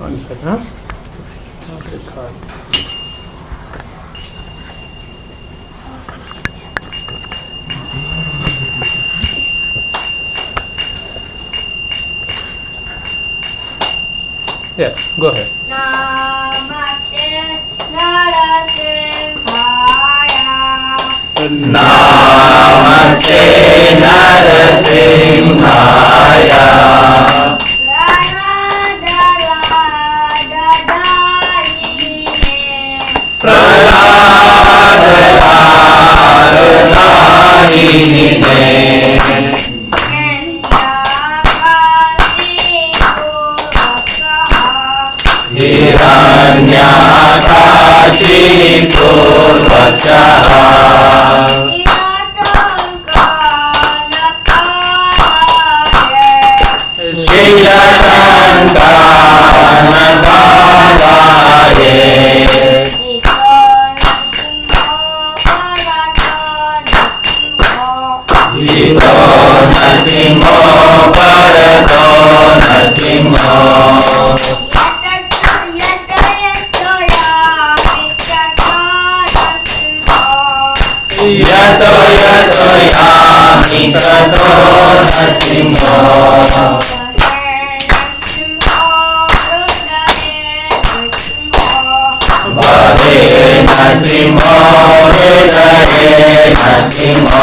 One second, huh? Okay, card. Yes, go ahead. Namaste Narasimhaya. Namaste Narasimhaya. Hiranyakashipu Vakshaha Shilatankanathalaye Ito Nasimho Parato Nasimho Yato yato yami tato nasimho Bade nasimho Hridaye nasimho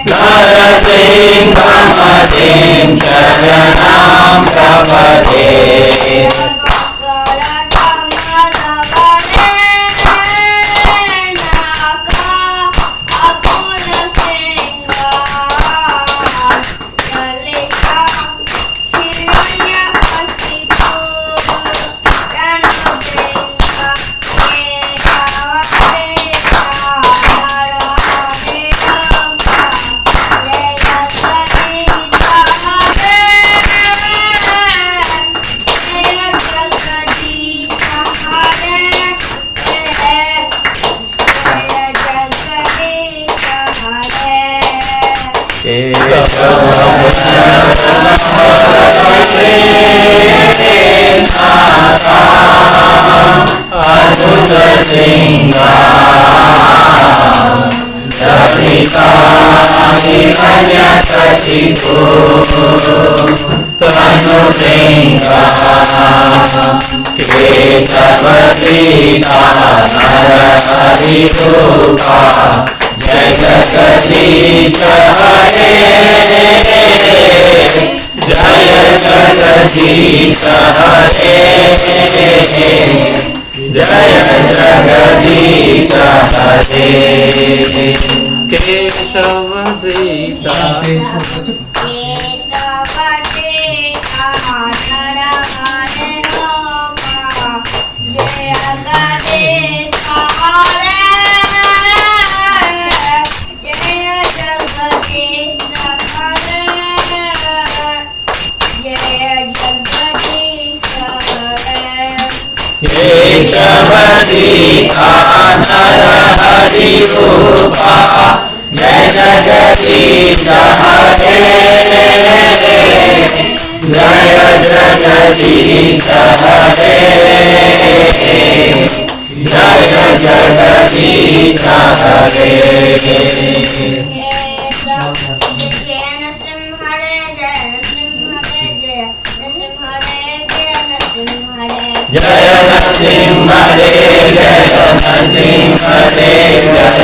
Narasim Kamasim Sharanam Prapade Jai Jagadish Hare Jai Jagadish Hare Jai Jagadish Hare Keshavadita Keshavadita Narahari Rupa Jai Jagadish Hare Jai Jagadish Hare Jai Jagadish Jai Nasimhadev Jai Nasimhadev Jai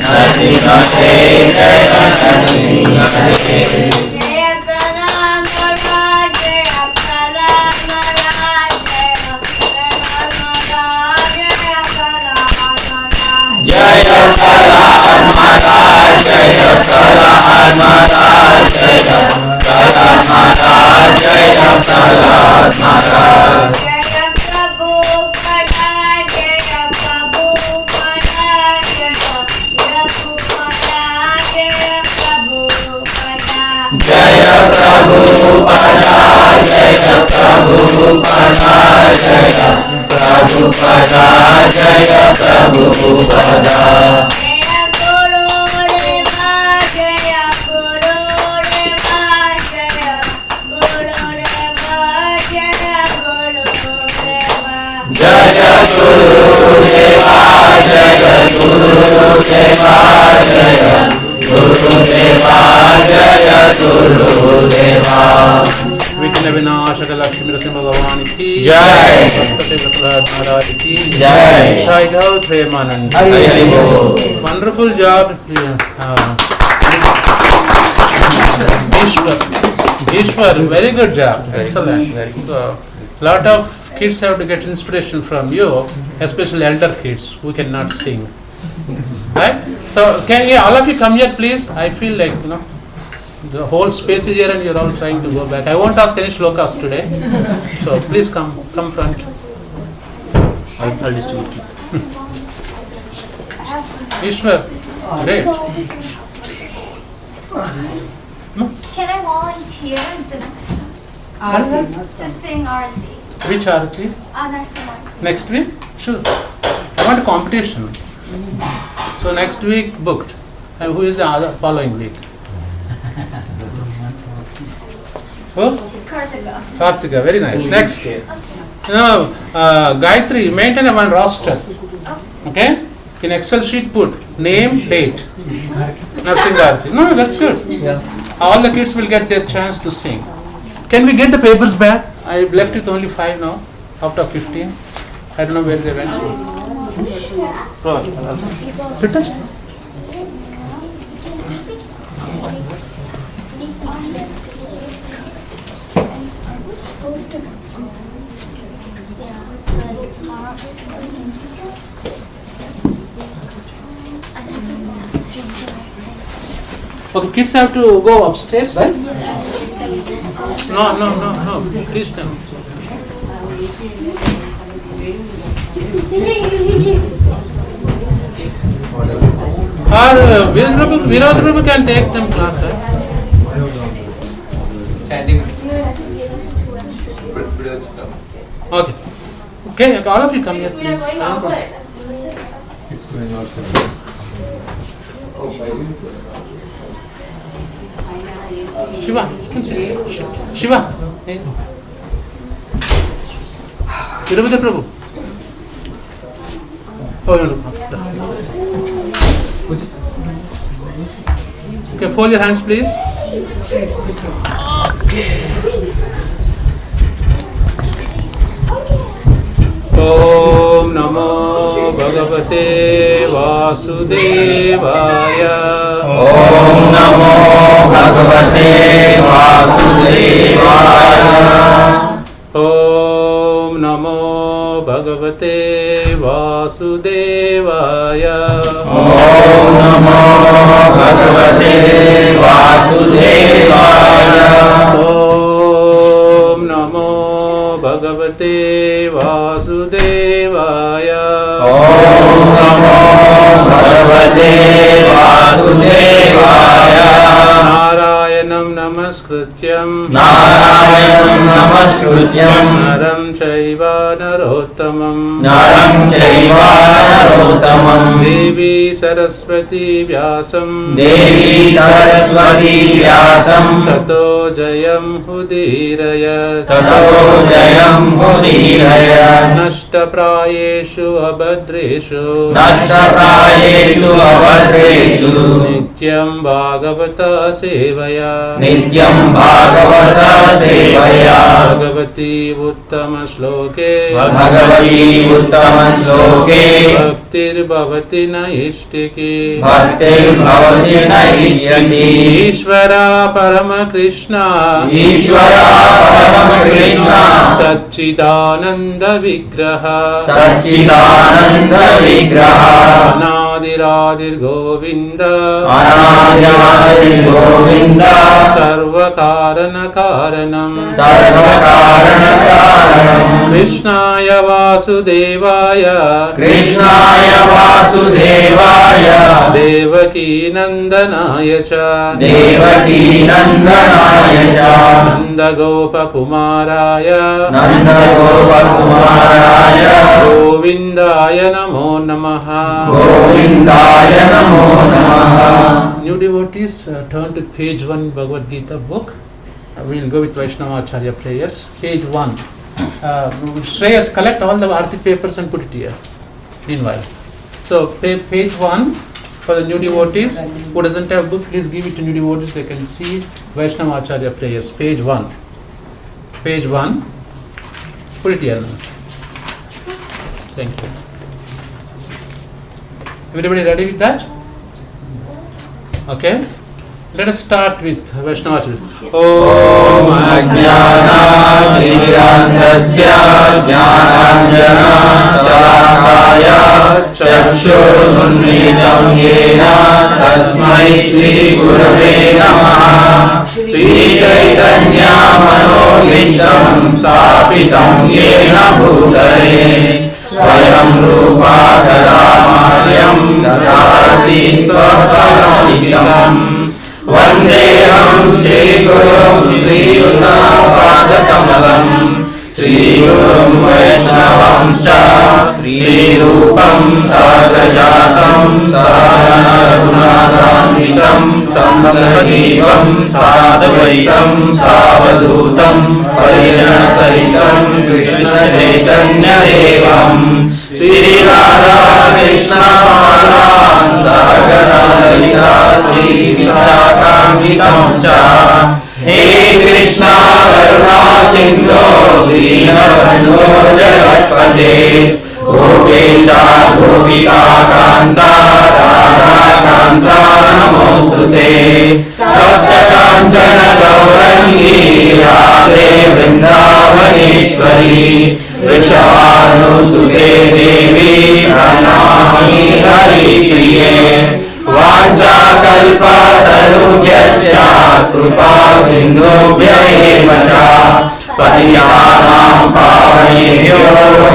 Nasimhadev Jai Nasimhadev Jaya Prahlad Maharaj Jaya Prahlad Maharaj Jaya Prahlad Maharaj Jaya Prahlad Maharaj Jaya Prabhupada Jaya Prabhupada Jaya Prabhupada Jaya Prabhupada विघ्न विनाशक लक्ष्मी नरसिंह भगवान की जय। सरस्वती प्रहलाद महाराज की जय। Jai Ho Premanand. Hari बोल। Wonderful job, Ishwar. Very good job. Excellent. So, lot of kids have to get inspiration from you, especially elder kids who cannot sing. Right? So, can you all of you come here, please? I feel like the whole space is here, and you're all trying to go back. I won't ask any shlokas today, so please come front. I'll distribute it. Ishwar, great. Can I volunteer the next to sing Arati? Which Arati? Narsimha. Next week? Sure. I want a competition. So next week booked. And who is the other following week? Who? Kartika. Kartika, very nice. Next. Gayatri, maintain a one roster. Okay? In Excel sheet put name, date. Nothing Gayatri. No, that's good. Yeah. All the kids will get their chance to sing. Can we get the papers back? I've left with only 5 now, out of 15. I don't know where they went. Fittest? Okay, kids have to go upstairs, right? No. Please don't. Or Virod Prabhu can take them class, right? Okay. Okay, all of you come here, We are please. going outside. Shiva, come sit. Shiva. Hey. Virabhadra Prabhu. Oh, no. Okay, fold your hands, please. Om Namo Bhagavate Vasudevaya. Om Namo Bhagavate Vasudevaya. Om Namo Bhagavate Vasudevaya. Om Namo Bhagavate Vasudevaya. Om Namo Bhagavate Vasudevaya. Om Namo Bhagavate Vasudevaya. Narayanam Namaskrityam Narayanam Namaskrityam Naram Chaiva Narottamam Naram Chaiva Narottamam Devi Saraswati Vyasam Devi Saraswati Vyasam Tato Jayam Udirayat Tato Jayam Udirayat Nashtaprayeshu Abhadreshu Nashtaprayeshu Abhadreshu Nityam Bhagavata Sevaya Nityam Bhagavata Sevaya Bhagavati Uttama Shloke Bhagavati Uttama Shloke Bhaktir Bhavati Naishtiki Bhaktir Bhavati Naishyati Ishvara Parama Krishna Ishvara Parama Krishna Satchidananda Vigraha Satchidananda Vigraha Anadiradir Govinda Anadiradir Govinda Sarvakarana Karanam Sarvakarana Karanam Krishnaya Vasudevaya Krishnaya Vasudevaya Devaki Nandanaya Cha Devaki Nandanaya Cha Nanda Gopa Kumaraya Nanda Gopakumaraya Govindaya Namo Namaha. Govindaya Namo Namaha. New devotees, turn to page 1 Bhagavad Gita book. We will go with Vaishnava Acharya prayers. Page 1. Shreyas, collect all the Aarti papers and put it here. Meanwhile. So, page 1, for the new devotees who doesn't have book, please give it to new devotees. They can see Vaishnava Acharya prayers, page 1. Page 1. Put it here now. Thank you. Everybody ready with that? Okay. Let us start with Vaishnava Acharya. Om Ajnana-Timirandasya Jnananjana-Shalakaya Chakshurunmilitam Yena Tasmai Shri Gurave Namaha Shri Chaitanya Manobhishtam Sthapitam Yena Bhutale Swayam Rupa Kadamaryam Dadati Swapalalitam Vandeham Shri Gurum Shri Uttapādakamalam Shri Gurum Vaishnavam Sha Shri Rupam Sagrajatam Sadhana-Raghunathamritam Tam Sajivam Sadavaitam Savadutam Parijana-Sahitam Krishna Chaitanya Devam Shri Radha Krishna Maharan Sagaralita Shri Vishakamitam Cha He Krishna Karuna Sindhu Dinabandhu Jagatpate Gopesha Gopika Kanta Radha Kanta Namostute Tapta Kanchana Gaurangi Radhe Vrindavaneshwari Vrishabhanusude Devi Pranamami Hari Priye Vancha Kalpa Tarubhyasya Krupa Sindhubhya eva cha Patiyanam Pavanebhyo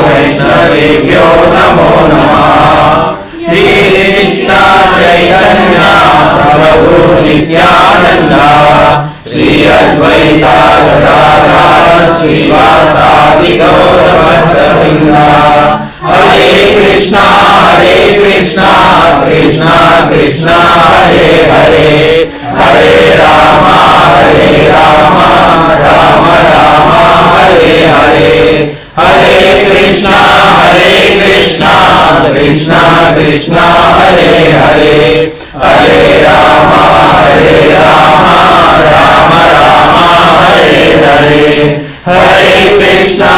Vaishnavebhyo Namo Namah Shri Krishna Chaitanya Prabhu Nityananda Shri Advaita Gadadhara Srivasadi Gaurabhattavrinda Hare Krishna Krishna Krishna Hare Hare Hare Rama Rama Rama Hare Hare Hare Krishna Krishna Hare Hare Hare Rama Rama Hare Hare Hare Krishna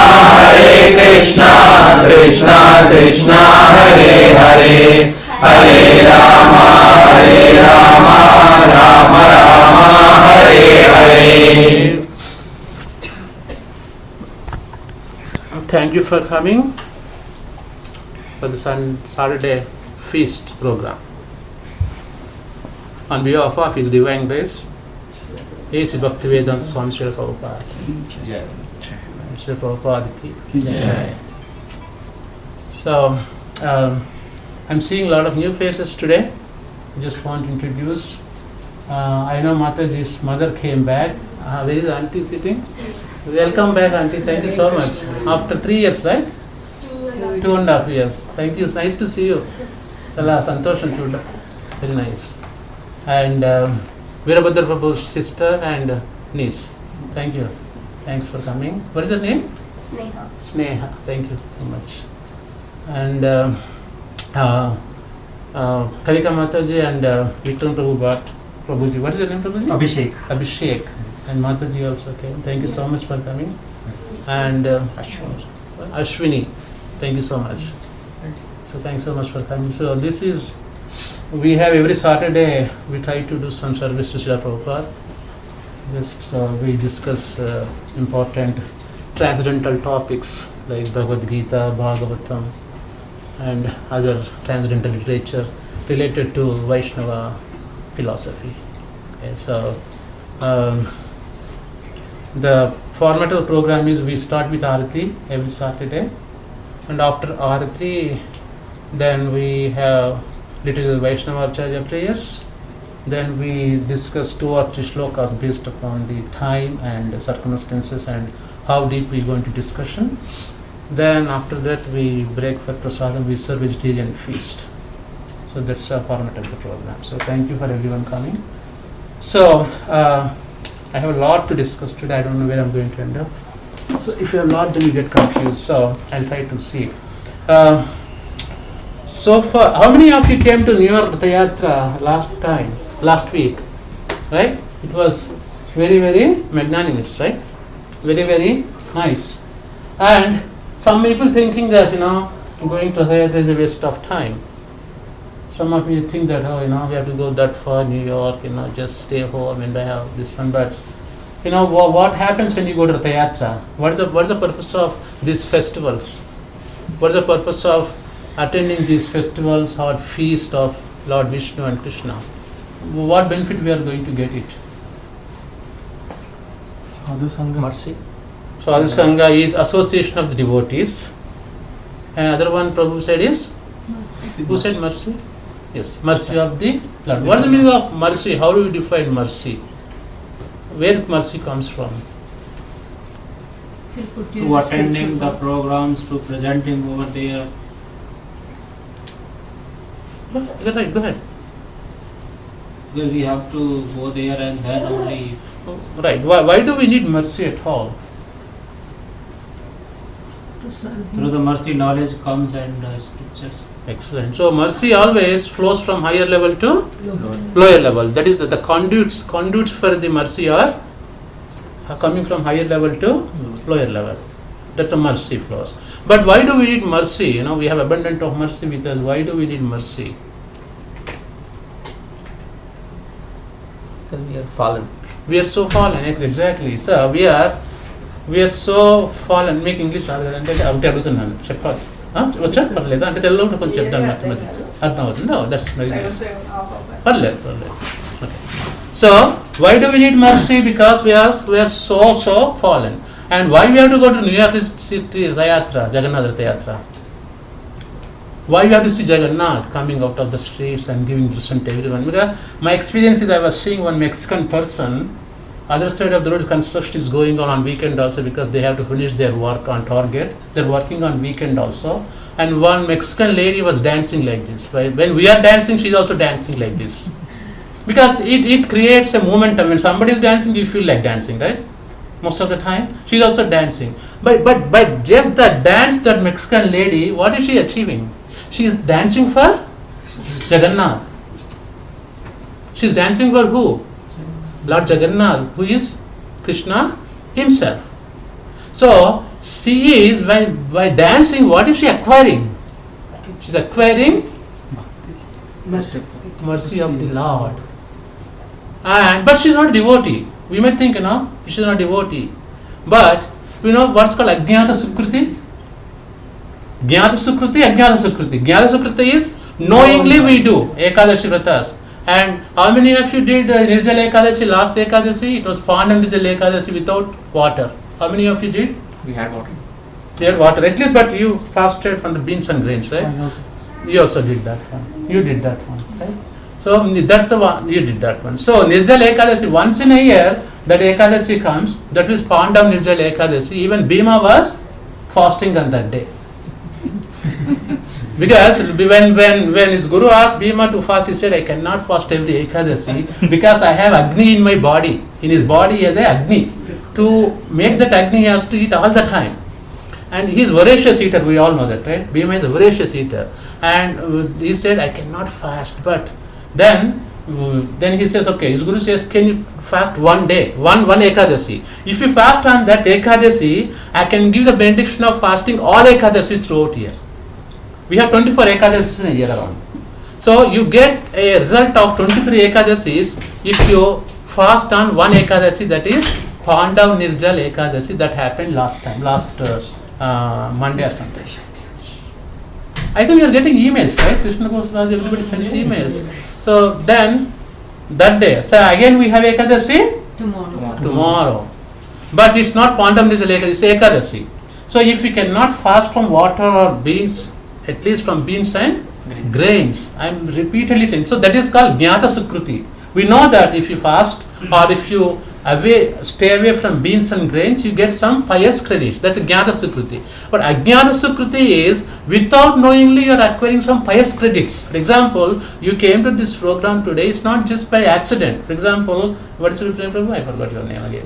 Krishna Hare Hare Hare Rama Rama Hare Hare. Thank you for coming for the Saturday feast program. On behalf of His Divine Grace, A.C. Bhaktivedanta Swami Srila Prabhupada. Srila Prabhupada ki Jai. So, I'm seeing a lot of new faces today. I just want to introduce. I know Mataji's mother came back. Where is Auntie sitting? Welcome back, Auntie. Thank you so much. After 3 years, right? 2.5 years. Thank you. It's nice to see you. Chala Santosham Chuda. Very nice. And Veerabhadra Prabhu's sister and niece. Thank you. Thanks for coming. What is your name? Sneha. Sneha. Thank you so much. And Kalika Mataji and Vikram Prabhu Bhatt. Prabhuji. What is your name, Prabhuji? Abhishek. Abhishek. And Mataji also came. Thank you so much for coming. And Ashwini. Thank you so much. So thanks so much for coming. So this is, we have every Saturday, we try to do some service to Srila Prabhupada. Just we discuss important transcendental topics like Bhagavad Gita, Bhagavatam, and other transcendental literature related to Vaishnava philosophy. Okay, so the format of the program is we start with Arati every Saturday, and after Arati, then we have little Vaishnava Acharya prayers. Then we discuss 2 or 3 shlokas based upon the time and circumstances and how deep we go into discussion. Then after that we break for prasadam, we serve vegetarian feast. So that's the format of the program. So thank you for everyone coming. So I have a lot to discuss today. I don't know where I'm going to end up. So if you have a lot, then you get confused. So I'll try to see. So far, how many of you came to New York Ratha last week? Right? It was very, very magnanimous, right? Very, very nice. And some people thinking that, going to Ratha Yatra is a waste of time. Some of you think that, we have to go that far, New York, just stay home and I have this one. But, what happens when you go to Ratha Yatra? What is the purpose of these festivals? What is the purpose of attending these festivals or feast of Lord Vishnu and Krishna? What benefit we are going to get it? Sadhu Sangha. Mercy. Sadhu Sangha is association of the devotees. And other one Prabhu said is? Who said mercy? Yes, mercy of the Lord. What is the meaning of mercy? How do you define mercy? Where mercy comes from? To attending the programs, to presenting over there. Go ahead. Because we have to go there and then only. Right. Why do we need mercy at all? Through the mercy, knowledge comes and scriptures. Excellent. So mercy always flows from higher level to lower level. That is the conduits for the mercy are coming from higher level to lower level. That's a mercy flows. But why do we need mercy? We have abundance of mercy because why do we need mercy? Because we are fallen. We are so fallen. Exactly. So we are so fallen. Make English అంటే ఒకటి అడుగుతున్నాను చెప్పాలి వచ్చా పర్లేదు అంటే తెలుగులో కొంచెం చెప్తాను అర్థం అవుతుంది దట్స్ పర్లేదు so why do we need mercy? Because we are so fallen. And why we have to go to New York City Rayatra, Jagannath Ratha Yatra? Why we have to see Jagannath coming out of the streets and giving present to everyone? Because my experience is I was seeing one Mexican person, other side of the road construction is going on weekend also because they have to finish their work on target. They're working on weekend also. And one Mexican lady was dancing like this. When we are dancing, she's also dancing like this. Because it creates a momentum. When somebody is dancing, you feel like dancing, right? Most of the time, she's also dancing. But just the dance, that Mexican lady, what is she achieving? She is dancing for Jagannath. She is dancing for who? Lord Jagannath, who is Krishna himself. So she is by dancing, what is she acquiring? She is acquiring mercy of the Lord. But she is not a devotee. We may think, she is not a devotee. But we know what's called Ajnata Sukriti. Jnata Sukriti, Ajnata Sukriti. Jnata Sukriti is knowingly we do Ekadashi Vratas. And how many of you did Nirjala Ekadashi last Ekadashi? It was Pandam Nirjala Ekadashi without water. How many of you did? We had water. You had water, at least, but you fasted from the beans and grains, right? You also did that one. You did that one, right? So that's the one, you did that one. So Nirjala Ekadashi, once in a year, that Ekadashi comes, that is Pandam Nirjala Ekadashi. Even Bhima was fasting on that day. Because when his guru asked Bhima to fast, he said, I cannot fast every Ekadashi because I have Agni in my body. In his body he has a Agni. To make that Agni he has to eat all the time. And he is voracious eater, we all know that, right? Bhima is a voracious eater. And he said, I cannot fast. But then he says, okay, his guru says, can you fast one day, one Ekadashi? If you fast on that Ekadashi, I can give the benediction of fasting all Ekadashis throughout year. We have 24 Ekadashis in a year around. So you get a result of 23 Ekadashis if you fast on one Ekadashi, that is Pandav Nirjal Ekadashi, that happened last Monday or something. I think you are getting emails, right? Krishna Goswami, everybody sends emails. So then, that day, so again we have Ekadashi? Tomorrow. But it's not Pandam Nirjal Ekadashi, it's Ekadashi. So if we cannot fast from water or beans, at least from beans and grains, I am repeatedly saying. So that is called Jnata Sukriti. We know that if you fast or if you stay away from beans and grains, you get some pious credits. That's a Jnata Sukriti. But Ajnata Sukriti is without knowingly you are acquiring some pious credits. For example, you came to this program today, it's not just by accident. For example, what is your name, Prabhu? I forgot your name again.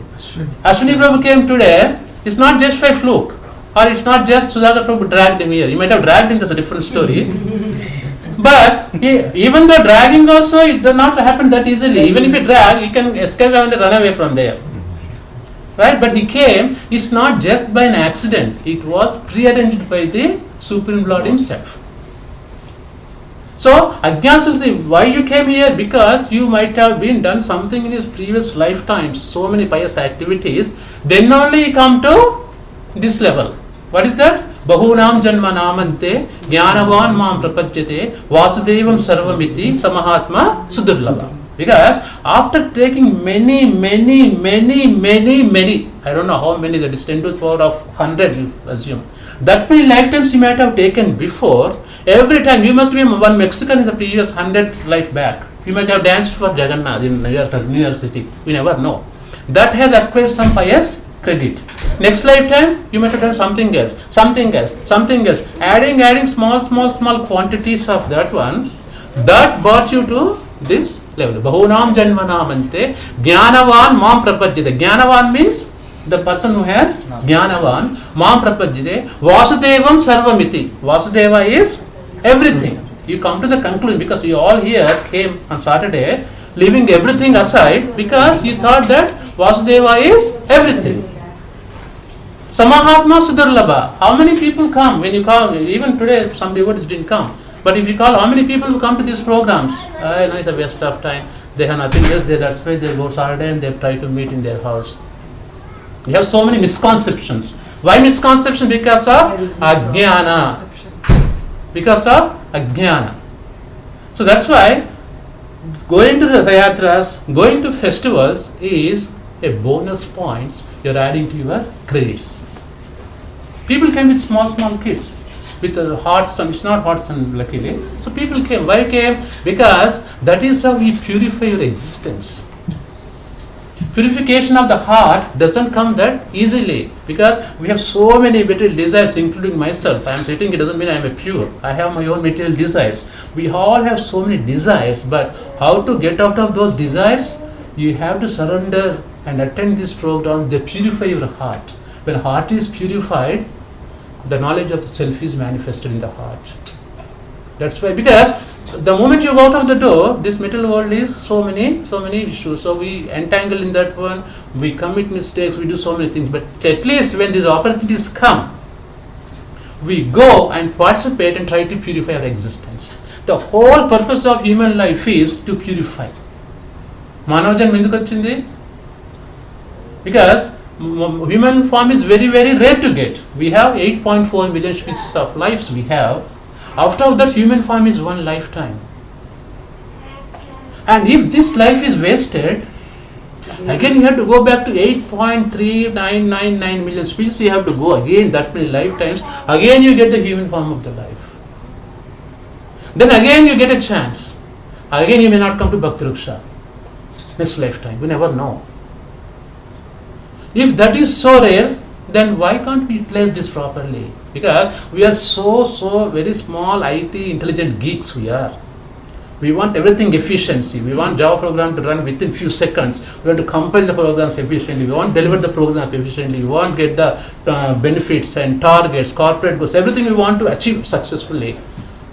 Ashwini Prabhu came today, it's not just by fluke. or it's not just Sudhakar Prabhu dragged him here. He might have dragged him, that's a different story. But even though dragging also, it does not happen that easily. Even if you drag, you can escape and run away from there. Right? But he came, it's not just by an accident. It was prearranged by the Supreme Lord himself. So, Ajnasati, why you came here? Because you might have been done something in his previous lifetimes, so many pious activities, then only you come to this level. What is that? Bahunam janma namante jnanavan mam prapajyate vasudevam sarvamiti samahatma sudurlabha. Because after taking many, I don't know how many, that is 10 to the power of 100, you assume. That many lifetimes you might have taken before. Every time you must be one Mexican in the previous 100 life back. You might have danced for Jagannath in New York City. We never know. That has acquired some pious credit. Next lifetime you might have done something else. Adding small quantities of that one. That brought you to this level. Bahunam janmanamante jnanavan mam prapajyate. Jnanavan means the person who has jnanavan mam prapajyate vasudevam sarvamiti. Vasudeva is everything. You come to the conclusion because you all here came on Saturday leaving everything aside because you thought that Vasudeva is everything. Samahatma Sudurlabha. How many people come when you call? Even today some devotees didn't come. But if you call, how many people who come to these programs? I know it's a waste of time. They have nothing else there. That's why they go Saturday and they try to meet in their house. You have so many misconceptions. Why misconception? Because of Ajnana. Because of Ajnana. So that's why going to the Yatras, going to festivals is a bonus point you're adding to your credits. People came with small kids. With a hot sun, it's not hot sun luckily. So people came. Why came? Because that is how we purify your existence. Purification of the heart doesn't come that easily because we have so many material desires, including myself. I am sitting, it doesn't mean I am a pure. I have my own material desires. We all have so many desires, but how to get out of those desires? You have to surrender and attend this program. They purify your heart. When heart is purified, the knowledge of the self is manifested in the heart. That's why, because the moment you go out of the door, this material world is so many issues. So we entangle in that one, we commit mistakes, we do so many things. But at least when these opportunities come, we go and participate and try to purify our existence. The whole purpose of human life is to purify. Manavan enduku vachindi? Because human form is very rare to get. We have 8.4 million species of lives we have. After that, human form is one lifetime. And if this life is wasted, again you have to go back to 8.3999 million species. You have to go again that many lifetimes. Again you get the human form of the life. Then again you get a chance. Again you may not come to Bhakti Ruksha. Next lifetime. We never know. If that is so rare, then why can't we utilize this properly? Because we are so very small IT intelligent geeks we are. We want everything efficiency. We want Java program to run within few seconds. We want to compile the programs efficiently. We want to deliver the program efficiently. We want to get the benefits and targets, corporate goals, everything we want to achieve successfully.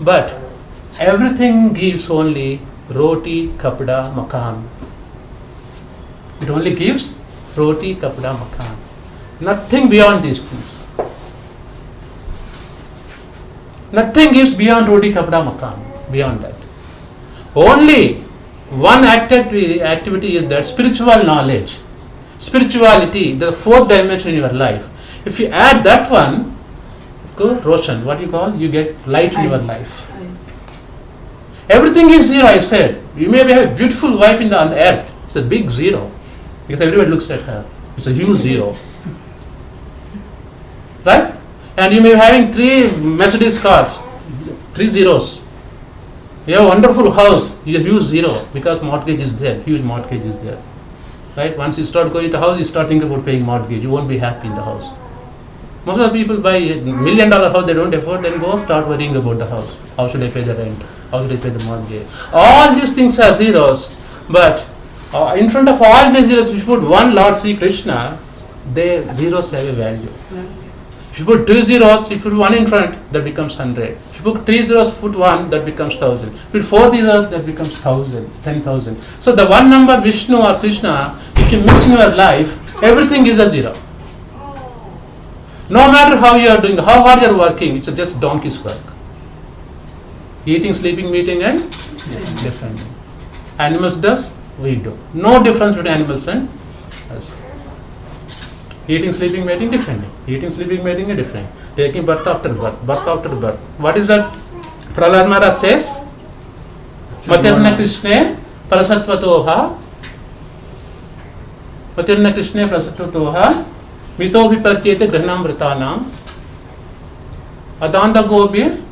But everything gives only roti, kapda, makan. It only gives roti, kapda, makan. Nothing beyond these things. Nothing gives beyond roti, kapda, makan. Beyond that. Only one activity is that spiritual knowledge. Spirituality, the fourth dimension in your life. If you add that one, Roshan, what you call? You get light in your life. Everything is zero, I said. You may have a beautiful wife on the earth. It's a big zero. Because everybody looks at her. It's a huge zero. Right? And you may be having 3 Mercedes cars. 3 zeros. You have a wonderful house. You have huge zero. Because mortgage is there. Huge mortgage is there. Right? Once you start going to house, you start thinking about paying mortgage. You won't be happy in the house. Most of the people buy $1 million house they don't afford, then go start worrying about the house. How should I pay the rent? How should I pay the mortgage? All these things are zeros. But in front of all these zeros, if you put one Lord Sri Krishna, the zeros have a value. If you put 2 zeros, if you put 1 in front, that becomes 100. If you put 3 zeros, put 1, that becomes 1000. If you put 4 zeros, that becomes 1000, 10,000. So the one number Vishnu or Krishna, if you miss in your life, everything is a zero. No matter how you are doing, how hard you are working, it's just donkey's work. Eating, sleeping, meeting, and defending. Animals does, we do. No difference between animals and us. Eating, sleeping, mating, defending. Eating, sleeping, mating, and defending. Taking birth after birth, birth after birth. What is that? Prahlad Maharaj says, Matirna Krishne Prasattvatoha Matirna Krishne Prasattvatoha Mito Vipatyete Grahnamritanam Adanda Gobir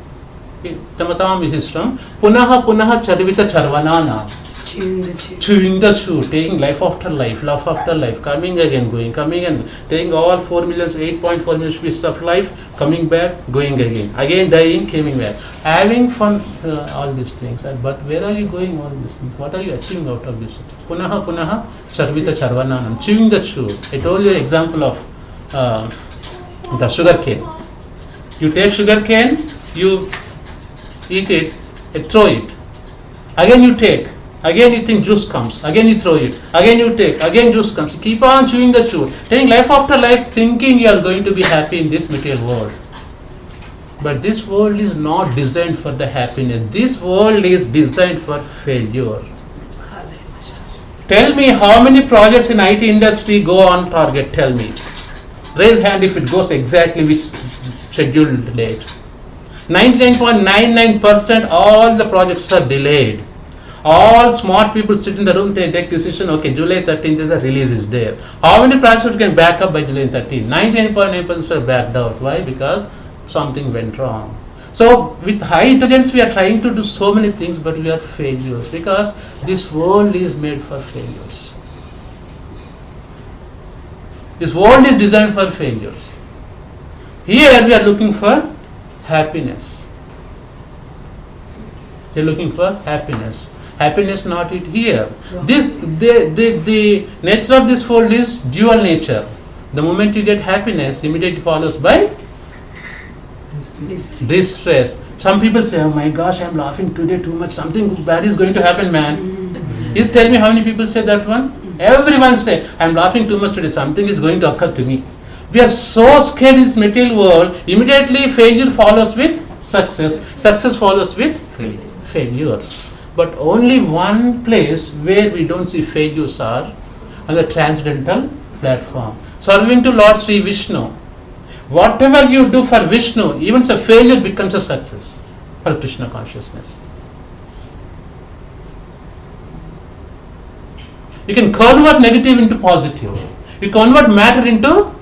Tamatam Visistram Punaha Punaha Charvita Charvananam. Chewing the shoe, taking life after life, coming again, going, coming and taking all 4 million, 8.4 million pieces of life, coming back, going again dying, coming back, having fun, all these things. But where are you going, all these things? What are you achieving out of this? Punaha Punaha Charvita Charvananam, chewing the shoe. I told you an example of the sugar cane. You take sugar cane, you eat it, you throw it. Again you take. Again you think juice comes, again you throw it, again you take, again juice comes. You keep on chewing the chew, taking life after life, thinking you are going to be happy in this material world. But this world is not designed for the happiness. This world is designed for failure. Tell me how many projects in IT industry go on target, tell me. Raise hand if it goes exactly which scheduled date. 99.99% all the projects are delayed. All smart people sit in the room, they take decision, okay, July 13th is the release is there. How many projects can back up by July 13th? 99.9% are backed out. Why? Because something went wrong. So with high intelligence we are trying to do so many things, but we are failures because this world is made for failures. This world is designed for failures. Here we are looking for happiness. We are looking for happiness. Happiness not it here. The nature of this world is dual nature. The moment you get happiness, immediately follows by distress. Some people say, oh my gosh, I am laughing today too much, something bad is going to happen, man. Just tell me how many people say that one? Everyone say, I am laughing too much today, something is going to occur to me. We are so scared in this material world, immediately failure follows with success, success follows with failure. But only one place where we don't see failures are on the transcendental platform. Serving to Lord Sri Vishnu. Whatever you do for Vishnu, even a failure becomes a success for Krishna consciousness. You can convert negative into positive. You convert matter into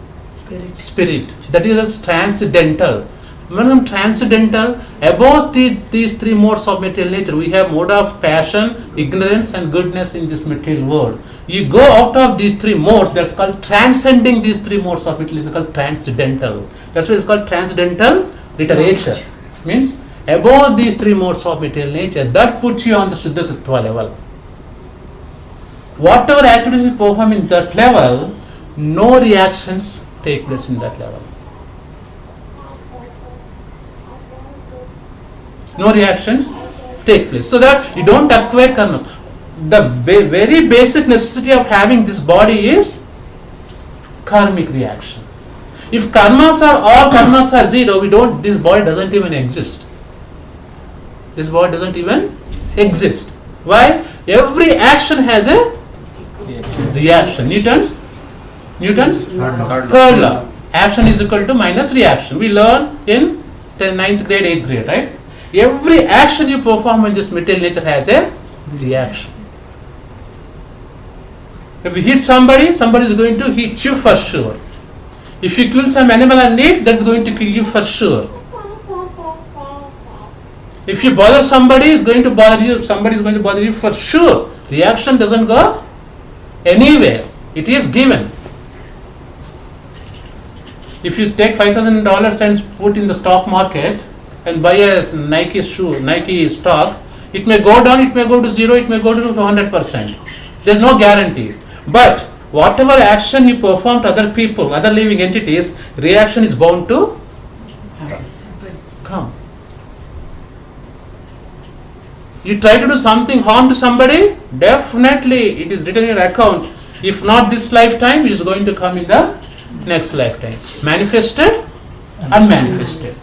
spirit. That is transcendental. When transcendental, above these three modes of material nature, we have mode of passion, ignorance and goodness in this material world. You go out of these three modes, that's called transcending these three modes of material, is called transcendental. That's why it's called transcendental literature. Means above these three modes of material nature, that puts you on the Shuddha Tattva level. Whatever activities you perform in that level, no reactions take place in that level. No reactions take place. So that you don't acquire karma. The very basic necessity of having this body is karmic reaction. If karmas are all karmas are zero, this body doesn't even exist. This body doesn't even exist. Why? Every action has a reaction. Newton's third law. Action is equal to minus reaction. We learn in 9th grade, 8th grade, right? Every action you perform in this material nature has a reaction. If you hit somebody, somebody is going to hit you for sure. If you kill some animal and eat, that's going to kill you for sure. If you bother somebody, is going to bother you. Somebody is going to bother you for sure. Reaction doesn't go anywhere. It is given. If you take $5,000 and put in the stock market and buy a Nike shoe, Nike stock, it may go down, it may go to zero, it may go to 100%. There is no guarantee. But whatever action you perform to other people, other living entities, reaction is bound to come. You try to do something harm to somebody, definitely it is written in your account. If not this lifetime, it is going to come in the next lifetime. Manifested, unmanifested.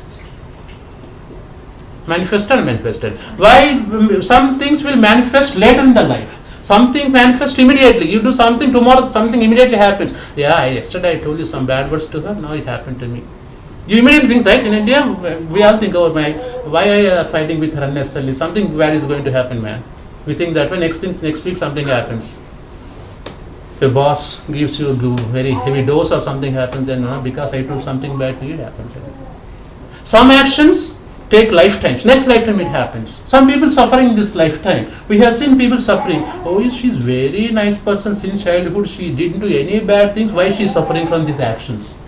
Manifested, unmanifested. Why? Some things will manifest later in the life. Something manifests immediately. You do something tomorrow, something immediately happens. Yeah, yesterday I told you some bad words to her, now it happened to me. You immediately think, right? In India, we all think, oh my, why are you fighting with her unnecessarily? Something bad is going to happen, man. We think that way. Next week something happens. Your boss gives you a very heavy dose or something happens, then because I told something bad to you, it happened to me. Some actions take lifetimes. Next lifetime it happens. Some people suffering this lifetime. We have seen people suffering. Oh, she's very nice person since childhood. She didn't do any bad things. Why she is suffering from these actions?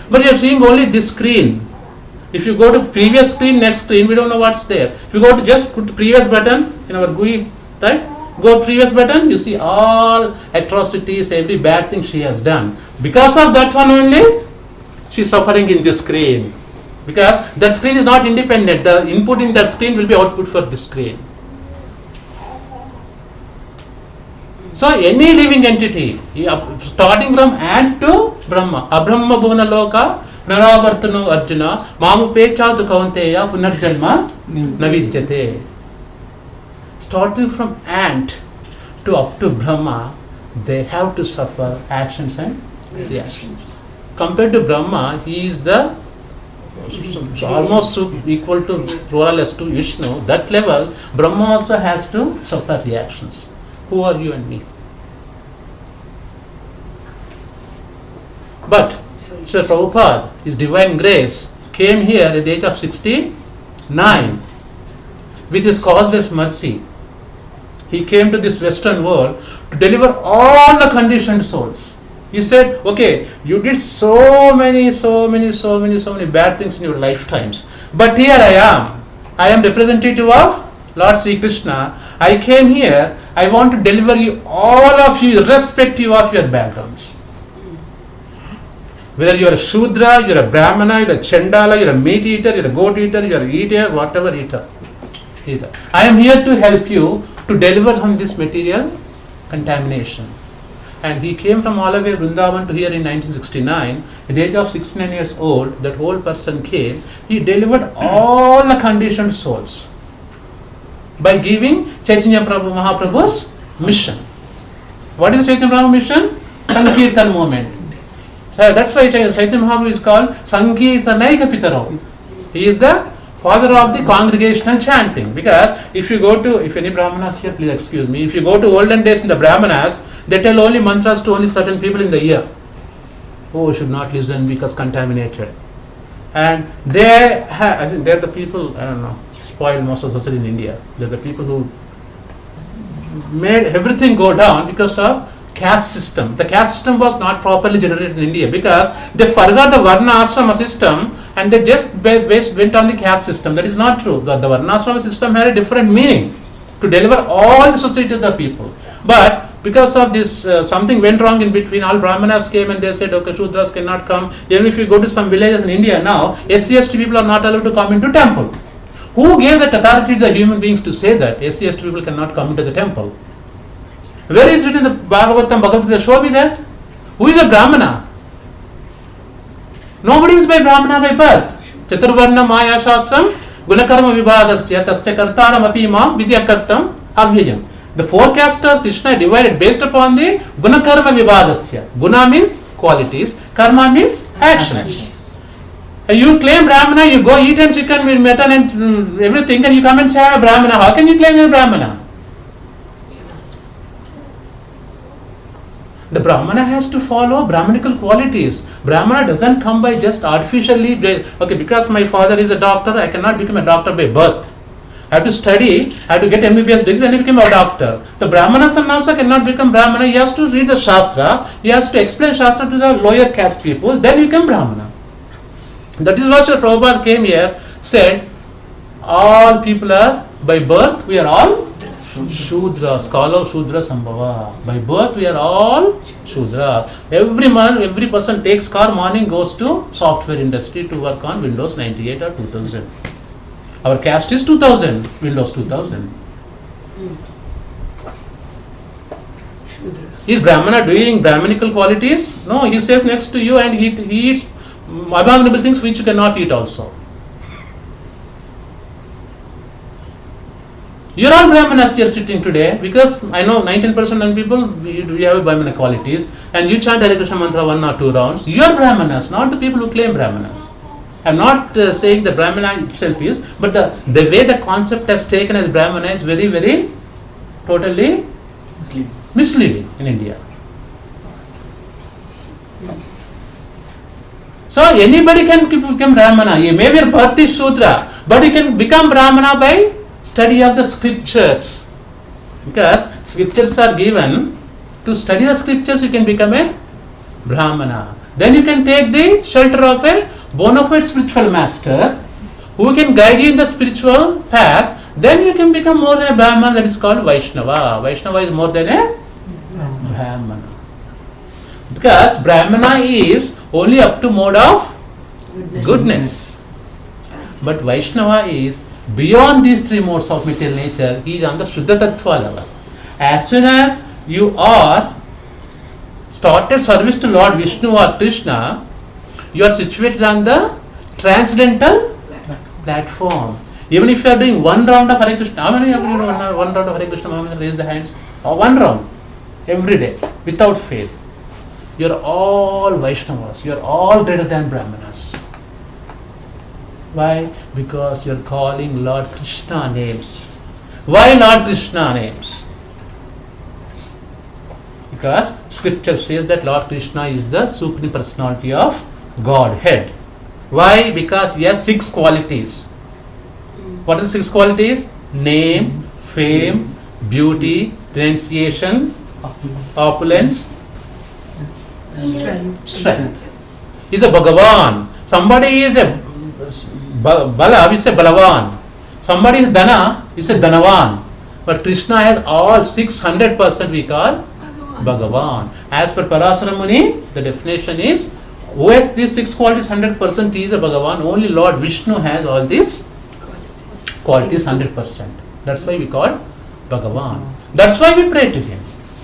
But you are seeing only this screen. If you go to previous screen, next screen, we don't know what's there. If you go to just put previous button in our GUI, right? Go previous button, you see all atrocities, every bad thing she has done. Because of that one only, she is suffering in this screen. Because that screen is not independent. The input in that screen will be output for this screen. So any living entity, starting from ant to Brahma, Abrahma Bhuvana Loka, Naravartano Arjuna, Mamupecha to Kaunteya, Punarjanma, Navidyate. Starting from ant to up to Brahma, they have to suffer actions and reactions. Compared to Brahma, he is the almost equal to more or less to Vishnu. That level, Brahma also has to suffer reactions. Who are you and me? But Srila Prabhupada, His Divine Grace, came here at the age of 69 with His causeless mercy. He came to this Western world to deliver all the conditioned souls. He said, okay, you did so many bad things in your lifetimes. But here I am. I am representative of Lord Sri Krishna. I came here. I want to deliver you, all of you, irrespective of your backgrounds. Whether you are a Shudra, you are a Brahmana, you are a Chandala, you are a meat eater, you are a goat eater, you are a eater, whatever eater. I am here to help you to deliver from this material contamination. And he came from all the way Vrindavan to here in 1969. At the age of 69 years old, that whole person came. He delivered all the conditioned souls by giving Chaitanya Prabhu Mahaprabhu's mission. What is the Chaitanya Prabhu mission? Sankirtan movement. So that's why Chaitanya Mahaprabhu is called Sankirtanaika Pitaro. He is the father of the congregational chanting. Because if any Brahmanas here, please excuse me, if you go to olden days in the Brahmanas, they tell only mantras to only certain people in the ear. Oh, you should not listen because contaminated. And I think they're the people, spoiled most of the society in India. They're the people who made everything go down because of caste system. The caste system was not properly generated in India because they forgot the Varna Ashrama system and they just went on the caste system. That is not true. The Varna Ashrama system had a different meaning to deliver all the society to the people. But because of this, something went wrong in between. All Brahmanas came and they said, okay, Shudras cannot come. Even if you go to some villages in India now, SC/ST people are not allowed to come into temple. Who gave that authority to the human beings to say that SC/ST people cannot come into the temple? Where is it in the Bhagavatam, Bhagavad Gita? Show me that. Who is a Brahmana? Nobody is by Brahmana by birth. Chaturvarna Maya Shastram Gunakarma Vibhagasya Tasya Kartaram Api Mam Vidyakartam Avyayam. The forecaster Krishna divided based upon the Gunakarma Vibhagasya. Guna means qualities, Karma means actions. You claim Brahmana, you go eat and chicken with mutton and everything, and you come and say I am a Brahmana. How can you claim you are a Brahmana? The Brahmana has to follow Brahmanical qualities. Brahmana doesn't come by just artificially, okay, because my father is a doctor, I cannot become a doctor by birth. I have to study, I have to get MBBS degree, then I become a doctor. The Brahmana son also cannot become Brahmana. He has to read the Shastra, he has to explain Shastra to the lower caste people, then he become Brahmana. That is why Srila Prabhupada came here, said, all people are by birth, we are all Shudra, scholar Shudra Sambhava. By birth we are all Shudra. Every month, every person takes car morning, goes to software industry to work on Windows 98 or 2000. Our caste is 2000, Windows 2000. Is Brahmana doing Brahminical qualities? No, he says next to you and he eats abominable things which you cannot eat also. You are all Brahmanas here sitting today because I know 19% of people we have Brahmana qualities and you chant Hare Krishna mantra 1 or 2 rounds. You are Brahmanas, not the people who claim Brahmanas. I am not saying the Brahmana itself is, but the way the concept has taken as Brahmana is very, very totally misleading in India. So anybody can become Brahmana. Maybe your birth is Shudra, but you can become Brahmana by study of the scriptures. Because scriptures are given, to study the scriptures you can become a Brahmana. Then you can take the shelter of a bona fide spiritual master who can guide you in the spiritual path. Then you can become more than a Brahmana, that is called Vaishnava. Vaishnava is more than a Brahmana. Because Brahmana is only up to mode of goodness. But Vaishnava is beyond these 3 modes of material nature. He is on the Shuddha Tattva level. As soon as you are started service to Lord Vishnu or Krishna, you are situated on the transcendental platform. Even if you are doing 1 round of Hare Krishna, how many of you know 1 round of Hare Krishna? Raise the hands. Or 1 round every day without fail. You are all Vaishnavas. You are all greater than Brahmanas. Why? Because you are calling Lord Krishna names. Why Lord Krishna names? Because scripture says that Lord Krishna is the supreme personality of Godhead. Why? Because he has 6 qualities. What are the 6 qualities? Name, fame, beauty, renunciation, opulence, strength. He is a Bhagavan. Somebody is a Bala, we say Balavan. Somebody is Dana, we say Dhanavan. But Krishna has all 600% we call Bhagavan. As per Parasara Muni, the definition is who has these 6 qualities 100% he is a Bhagavan. Only Lord Vishnu has all these qualities 100%. That's why we call Bhagavan. That's why we pray to him.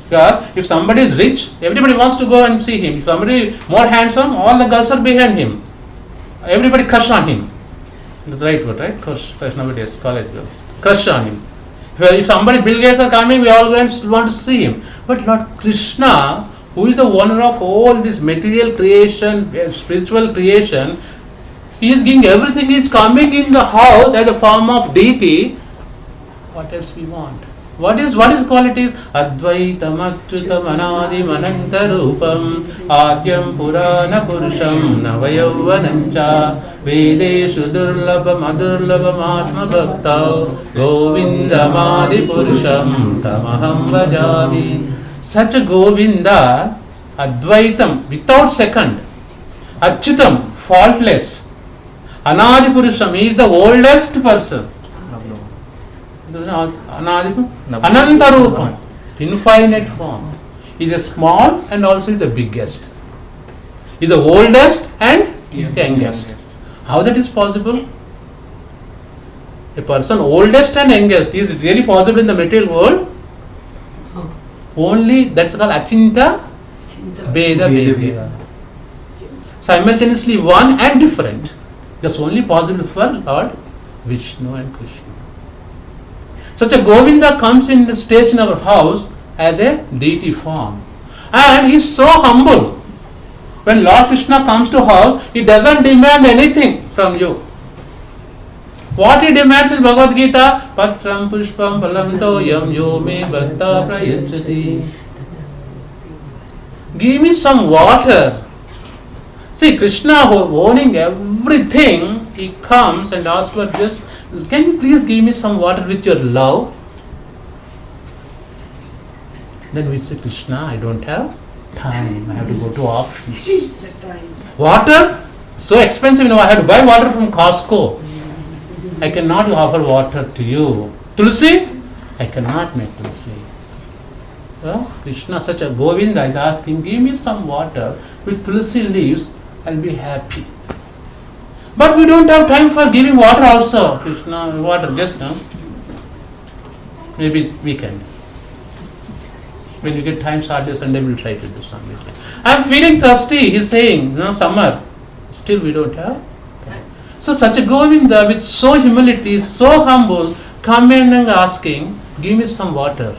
Because if somebody is rich, everybody wants to go and see him. If somebody is more handsome, all the girls are behind him. Everybody crush on him. That's the right word, right? Crush nowadays, college girls. Crush on him. If somebody, Bill Gates are coming, we all go and want to see him. But Lord Krishna, who is the owner of all this material creation, spiritual creation, he is giving everything. He is coming in the house as a form of deity. What else we want? What is qualities? Advaitam Achyutam Anadim Anantarupam Adyam Purana Purusham Navayauvanancha Vedeshu Durlabham Adurlabham Atma Bhaktau Govindamadi Purusham Tamaham Vajami. Such a Govinda, Advaitam, without second, Achyutam, faultless, Anadi Purusham, he is the oldest person. Anantarupam, infinite form. He is the small and also is the biggest. He is the oldest and youngest. How that is possible? A person oldest and youngest, is it really possible in the material world? Only that's called Achinta Beda Beda. Simultaneously one and different. That's only possible for Lord Vishnu and Krishna. Such a Govinda comes in, stays in our house as a deity form. And he is so humble. When Lord Krishna comes to house, he doesn't demand anything from you. What he demands in Bhagavad Gita, Patram Pushpam Palam Toyam Yo Me Bhakta Prayachati. Give me some water. See, Krishna owning everything, he comes and asks for just, can you please give me some water with your love? Then we say, Krishna, I don't have time. I have to go to office. Water? So expensive. I have to buy water from Costco. I cannot offer water to you. Tulsi? I cannot make Tulsi. So Krishna, such a Govinda, is asking, give me some water with Tulsi leaves, I'll be happy. But we don't have time for giving water also. Krishna, water just now. Maybe weekend. When you get time, Saturday, Sunday, we'll try to do something. I'm feeling thirsty, he's saying, summer. Still we don't have time. So such a Govinda with so humility, so humble, coming and asking, give me some water.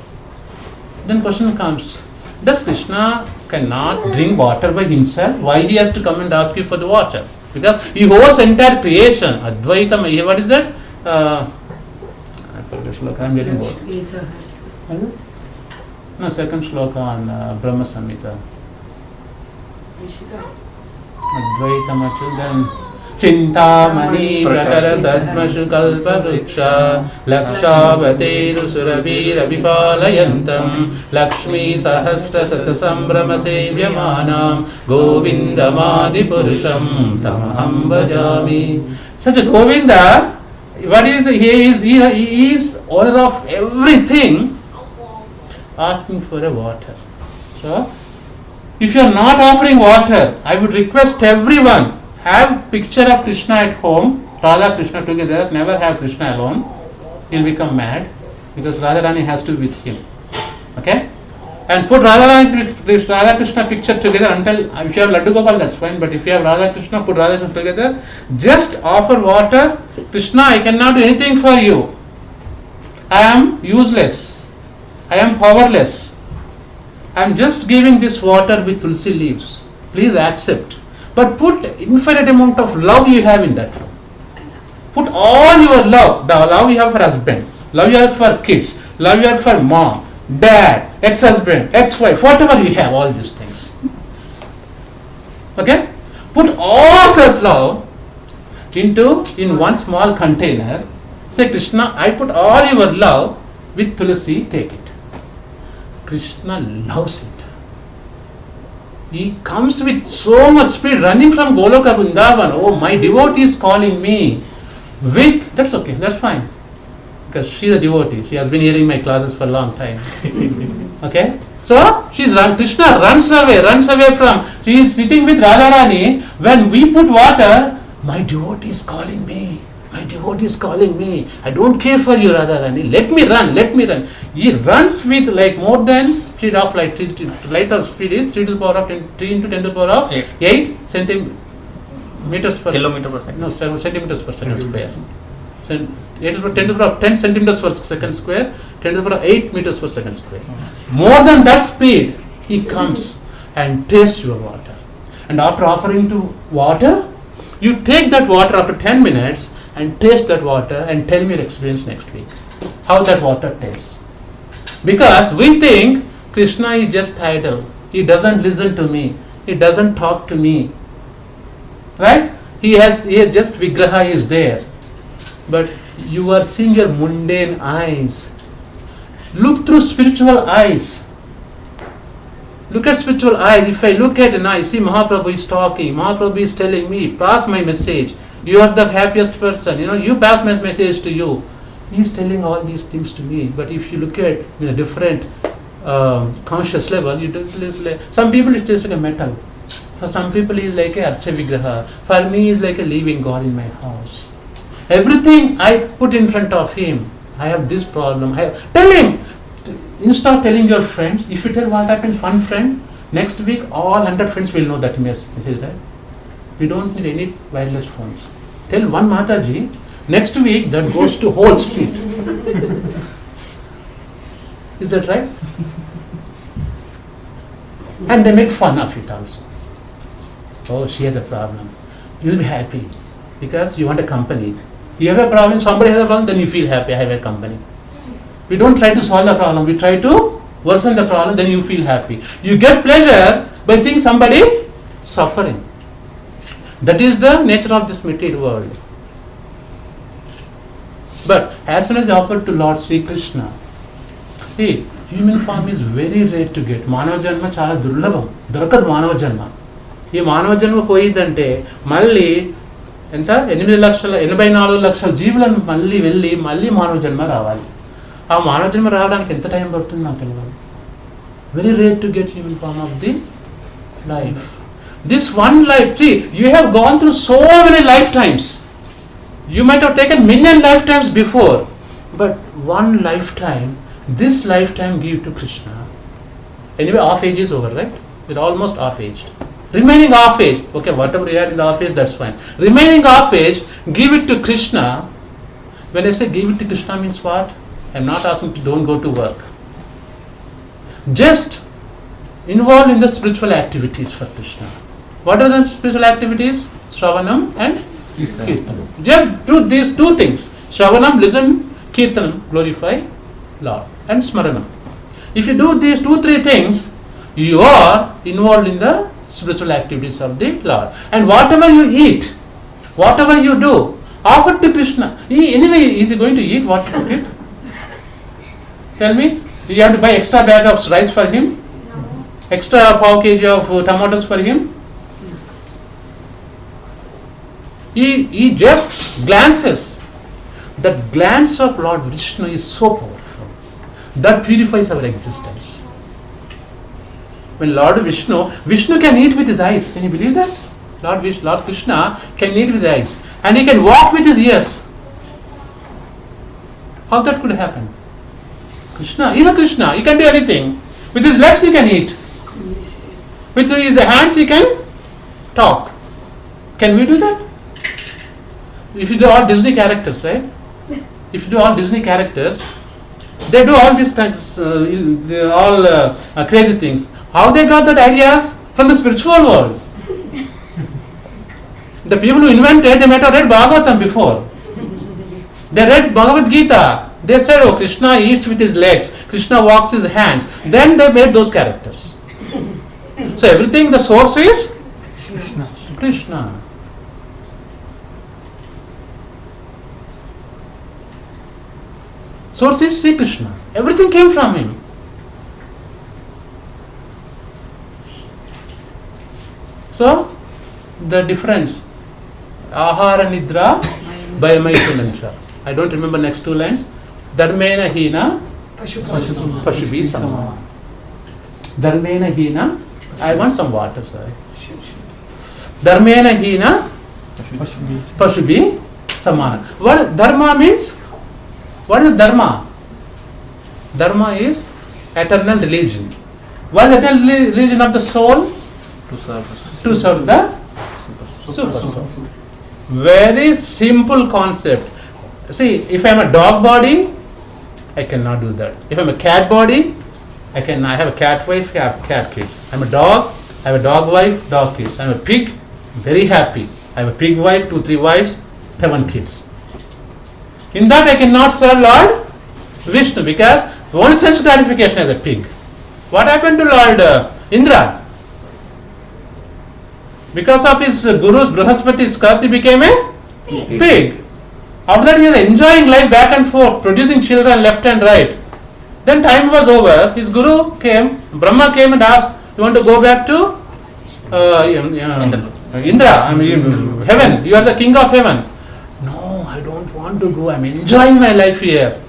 Then question comes, does Krishna cannot drink water by himself? Why he has to come and ask you for the water? Because he holds entire creation. Advaita, what is that? I forgot shloka, I'm getting bored. No, second shloka on Brahma Samhita. Advaitam then Chintamani prakara sadmashu kalpa vriksha Lakshavate rusurabhira vipalayantam Lakshmi sahasra satasambhrama sevyamanam Govindamadi purusham tamaham bhajami. Such a Govinda, what is he is owner of everything, asking for a water. So if you are not offering water, I would request everyone, have picture of Krishna at home, Radha Krishna together, never have Krishna alone. He'll become mad because Radharani has to be with him. Okay? And put Radha Krishna picture together until, if you have Laddu Gopal, that's fine, but if you have Radha Krishna, put Radha Krishna together, just offer water. Krishna, I cannot do anything for you. I am useless. I am powerless. I am just giving this water with tulsi leaves. Please accept. But put infinite amount of love you have in that. Put all your love, the love you have for husband, love you have for kids, love you have for mom, dad, ex-husband, ex-wife, whatever you have, all these things. Okay? Put all that love in one small container. Say, Krishna, I put all your love with tulsi, take it. Krishna loves it. He comes with so much speed, running from Goloka Vrindavan. Oh, my devotee is calling me. That's okay, that's fine. Because she is a devotee. She has been hearing my classes for a long time. Okay? So, Krishna runs away from, she is sitting with Radharani. When we put water, my devotee is calling me. My devotee is calling me. I don't care for you, Radharani. Let me run. He runs with like more than speed of light. Light of speed is 3 to the power of 10, 3 into 10 to the power of 8 centimeters per Kilometer per second. No, centimeters per second square. 8 to the 10 to the power of 10 centimeters per second square, 10 to the power of 8 meters per second square. More than that speed, he comes and tastes your water. And after offering to water, you take that water after 10 minutes and taste that water and tell me your experience next week. How that water tastes. Because we think Krishna is just idle. He doesn't listen to me. He doesn't talk to me. Right? He has just Vigraha is there. But you are seeing your mundane eyes. Look through spiritual eyes. Look at spiritual eyes. If I look at and I see Mahaprabhu is talking, Mahaprabhu is telling me, pass my message. You are the happiest person. You pass my message to you. He is telling all these things to me. But if you look at in a different conscious level, some people it's just like a metal. For some people it's like a Archa Vigraha. For me it's like a living God in my house. Everything I put in front of him. I have this problem. Tell him. Instead of telling your friends, if you tell what happened, one friend, next week all 100 friends will know that message, right? We don't need any wireless phones. Tell one Mataji, next week that goes to whole street. Is that right? And they make fun of it also. Oh, she has a problem. You'll be happy because you want a company. You have a problem, somebody has a problem, then you feel happy, I have a company. We don't try to solve the problem, we try to worsen the problem, then you feel happy. You get pleasure by seeing somebody suffering. That is the nature of this material world. But as soon as offered to Lord Sri Krishna, human form is very rare to get. Manava Janma chala durlabham. Dorakadu Manava Janma. Ee Manava Janma poyidante malli ఎంత 8,84,00,000 జీవులను మళ్ళీ వెళ్ళి మళ్ళీ మానవ జన్మ రావాలి. ఆ మానవ జన్మ రావడానికి ఎంత టైం పడుతుంది నాకు తెలియదు. Very rare to get human form of the life. This one life, see, you have gone through so many lifetimes. You might have taken million lifetimes before, but one lifetime, this lifetime give to Krishna. Anyway, half age is over, right? We're almost half aged. Remaining half age, okay, whatever you are in the half age, that's fine. Remaining half age, give it to Krishna. When I say give it to Krishna means what? I'm not asking to don't go to work. Just involved in the spiritual activities for Krishna. What are the spiritual activities? Shravanam and Kirtanam. Just do these two things. Shravanam, listen, Kirtanam, glorify Lord, and Smaranam. If you do these 2-3 things, you are involved in the spiritual activities of the Lord. And whatever you eat, whatever you do, offer to Krishna. Anyway, is he going to eat what you eat? Tell me, you have to buy extra bag of rice for him? No. Extra pav kg of tomatoes for him? He just glances. That glance of Lord Vishnu is so powerful. That purifies our existence. When Lord Vishnu can eat with his eyes. Can you believe that? Lord Krishna can eat with his eyes. And he can walk with his ears. How that could happen? Krishna, even Krishna, he can do anything. With his legs he can eat. With his hands he can talk. Can we do that? If you do all Disney characters, right? If you do all Disney characters, they do all these things, crazy things. How they got that ideas? From the spiritual world. The people who invented, they might have read Bhagavatam before. They read Bhagavad Gita. They said, oh, Krishna eats with his legs, Krishna walks his hands. Then they made those characters. So everything, the source is Krishna. Source is Sri Krishna. Everything came from him. So, the difference. Ahara Nidra Bhayamaitunancha. I don't remember next 2 lines. Dharmena Hina Pashubi Samana. Dharmena Hina. I want some water, sorry. Dharmena Hina Pashubi Samana. What Dharma means? What is Dharma? Dharma is eternal religion. What is eternal religion of the soul? To serve the super soul. Very simple concept. See, if I am a dog body, I cannot do that. If I am a cat body, I have a cat wife, I have cat kids. I am a dog, I have a dog wife, dog kids. I am a pig, very happy. I have a pig wife, 2-3 wives, 7 kids. In that I cannot serve Lord Vishnu because only sense gratification as a pig. What happened to Lord Indra? Because of his guru's Brihaspati's curse, he became a pig. After that he was enjoying life back and forth, producing children left and right. Then time was over, his guru came, Brahma came and asked, you want to go back to Indra, heaven, you are the king of heaven. No, I don't want to go, I'm enjoying my life here.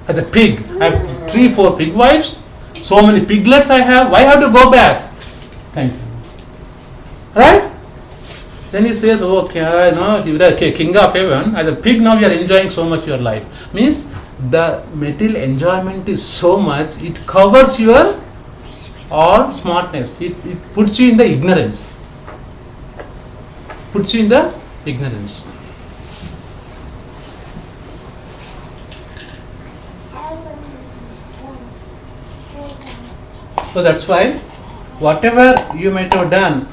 As a pig, I have 3-4 pig wives, so many piglets I have, why have to go back? Thank you. Right? Then he says, okay, no, you are king of heaven, as a pig now you are enjoying so much your life. Means the material enjoyment is so much, it covers your all smartness, it puts you in the ignorance. Puts you in the ignorance. So that's why whatever you might have done,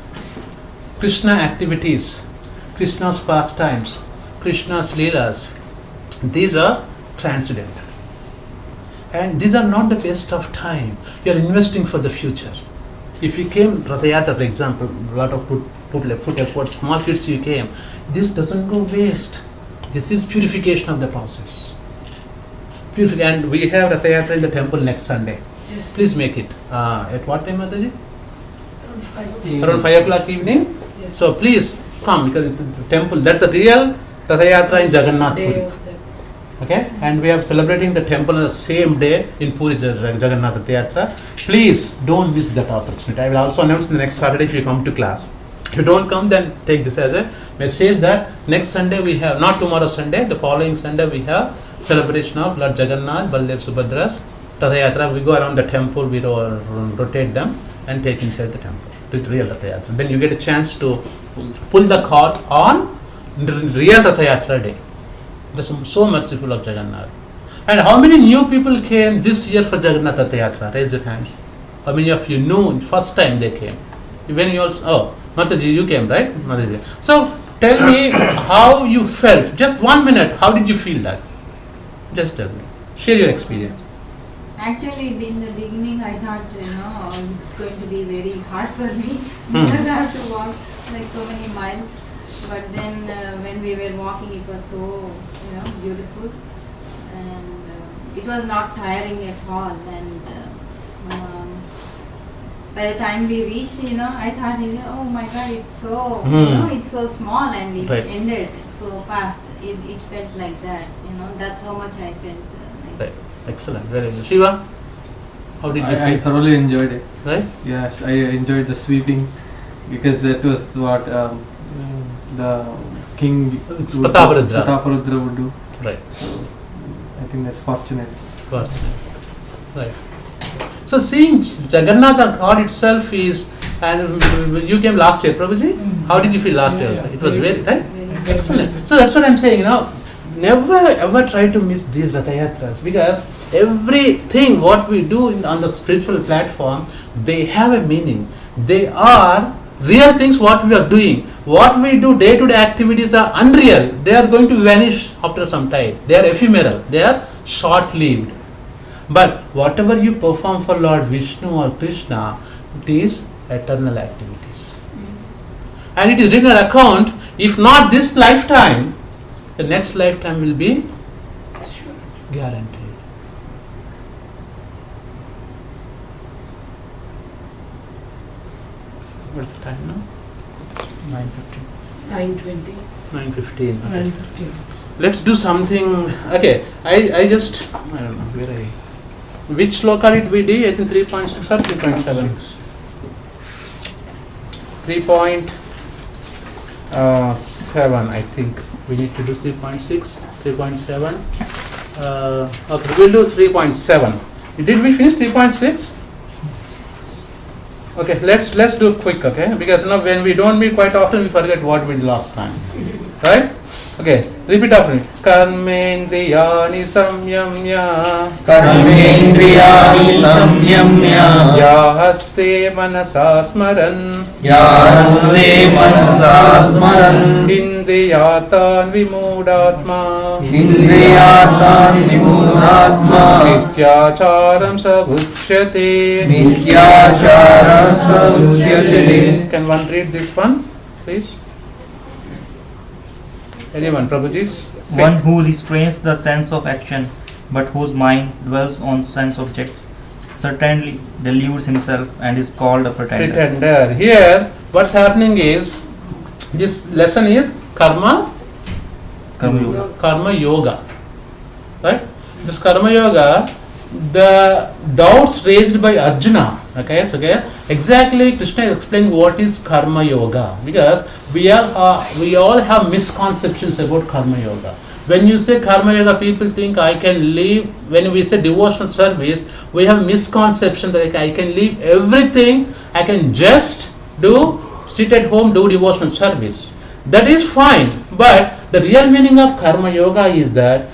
Krishna activities, Krishna's pastimes, Krishna's leelas, these are transcendental. And these are not the waste of time. You are investing for the future. If you came Rathayatra, for example, a lot of put effort, small kids you came, this doesn't go waste. This is purification of the process. And we have Rathayatra in the temple next Sunday. Yes. Please make it. At what time, Mataji? Around 5. Around 5 o'clock evening? Yes. So please come because the temple, that's a real Rathayatra in Jagannath Day Puri. of that. Okay, and we are celebrating the temple on the same day in Puri Jagannatha Theatra. Please don't miss that opportunity. I will also announce the next Saturday if you come to class. If you don't come, then take this as a message that next Sunday we have, not tomorrow Sunday, the following Sunday we have celebration of Lord Jagannath, Baldev Subhadra's Ratha Yatra. We go around the temple, we rotate them and take inside the temple to real Ratha Yatra. Then you get a chance to pull the cart on real Ratha Yatra day. That's so merciful of Jagannath. And how many new people came this year for Jagannath Ratha Yatra? Raise your hands. How many of you knew first time they came? When you also, oh, Mataji, you came, right? Mataji. So tell me how you felt. Just 1 minute. How did you feel that? Just tell me. Share your experience. Actually, in the beginning, I thought, it's going to be very hard for me because I have to walk like so many miles. But then when we were walking, it was so, beautiful. And it was not tiring at all. And by the time we reached, I thought, oh my God, it's so, it's so small and it ended so fast. It felt like that, that's how much I felt. Nice. Right. Excellent. Very good. Shiva, how did you feel? I thoroughly enjoyed it. Right? Yes, I enjoyed the sweeping because that was what the king Prataparudra would do. Right. So I think that's fortunate. Right. So seeing Jagannath God itself is, and you came last year, Prabhuji? How did you feel last year also? It was very, right? Excellent. So that's what I'm saying, never ever try to miss these Ratha Yatras, because everything what we do on the spiritual platform, they have a meaning. They are real things what we are doing. What we do day-to-day activities are unreal. They are going to vanish after some time. They are ephemeral. They are short-lived. But whatever you perform for Lord Vishnu or Krishna, it is eternal activities. And it is written on account, if not this lifetime, the next lifetime will be guaranteed. What's the time now? 9:15. 9:20. 9:15. 9:15. Let's do something. Okay, I don't know where which sloka did we do? I think 3.6 or 3.7? 3.7, I think. We need to do 3.6, 3.7. Okay, we'll do 3.7. Did we finish 3.6? Okay, let's do quick, okay? Because when we don't meet quite often, we forget what we did last time. Right? Okay, repeat after me. Karmendriyani samyamya. Karmendriyani samyamya. Yahaste manasa smaran. Yahaste manasa smaran. Indriyatan vimudatma. Indriyatan vimudatma. Nityacharam sabhuchyate. Nityacharam sabhuchyate. Can one read this one, please? Anyone, Prabhuji's? One who restrains the sense of action, but whose mind dwells on sense objects, certainly deludes himself and is called a pretender. Here, what's happening is, this lesson is Karma Yoga. Right? This Karma Yoga, the doubts raised by Arjuna, okay, exactly Krishna is explaining what is Karma Yoga, because we all have misconceptions about Karma Yoga. When you say Karma Yoga, people think I can leave. When we say devotional service, we have misconception that I can leave everything, I can just sit at home, do devotional service. That is fine, but the real meaning of Karma Yoga is that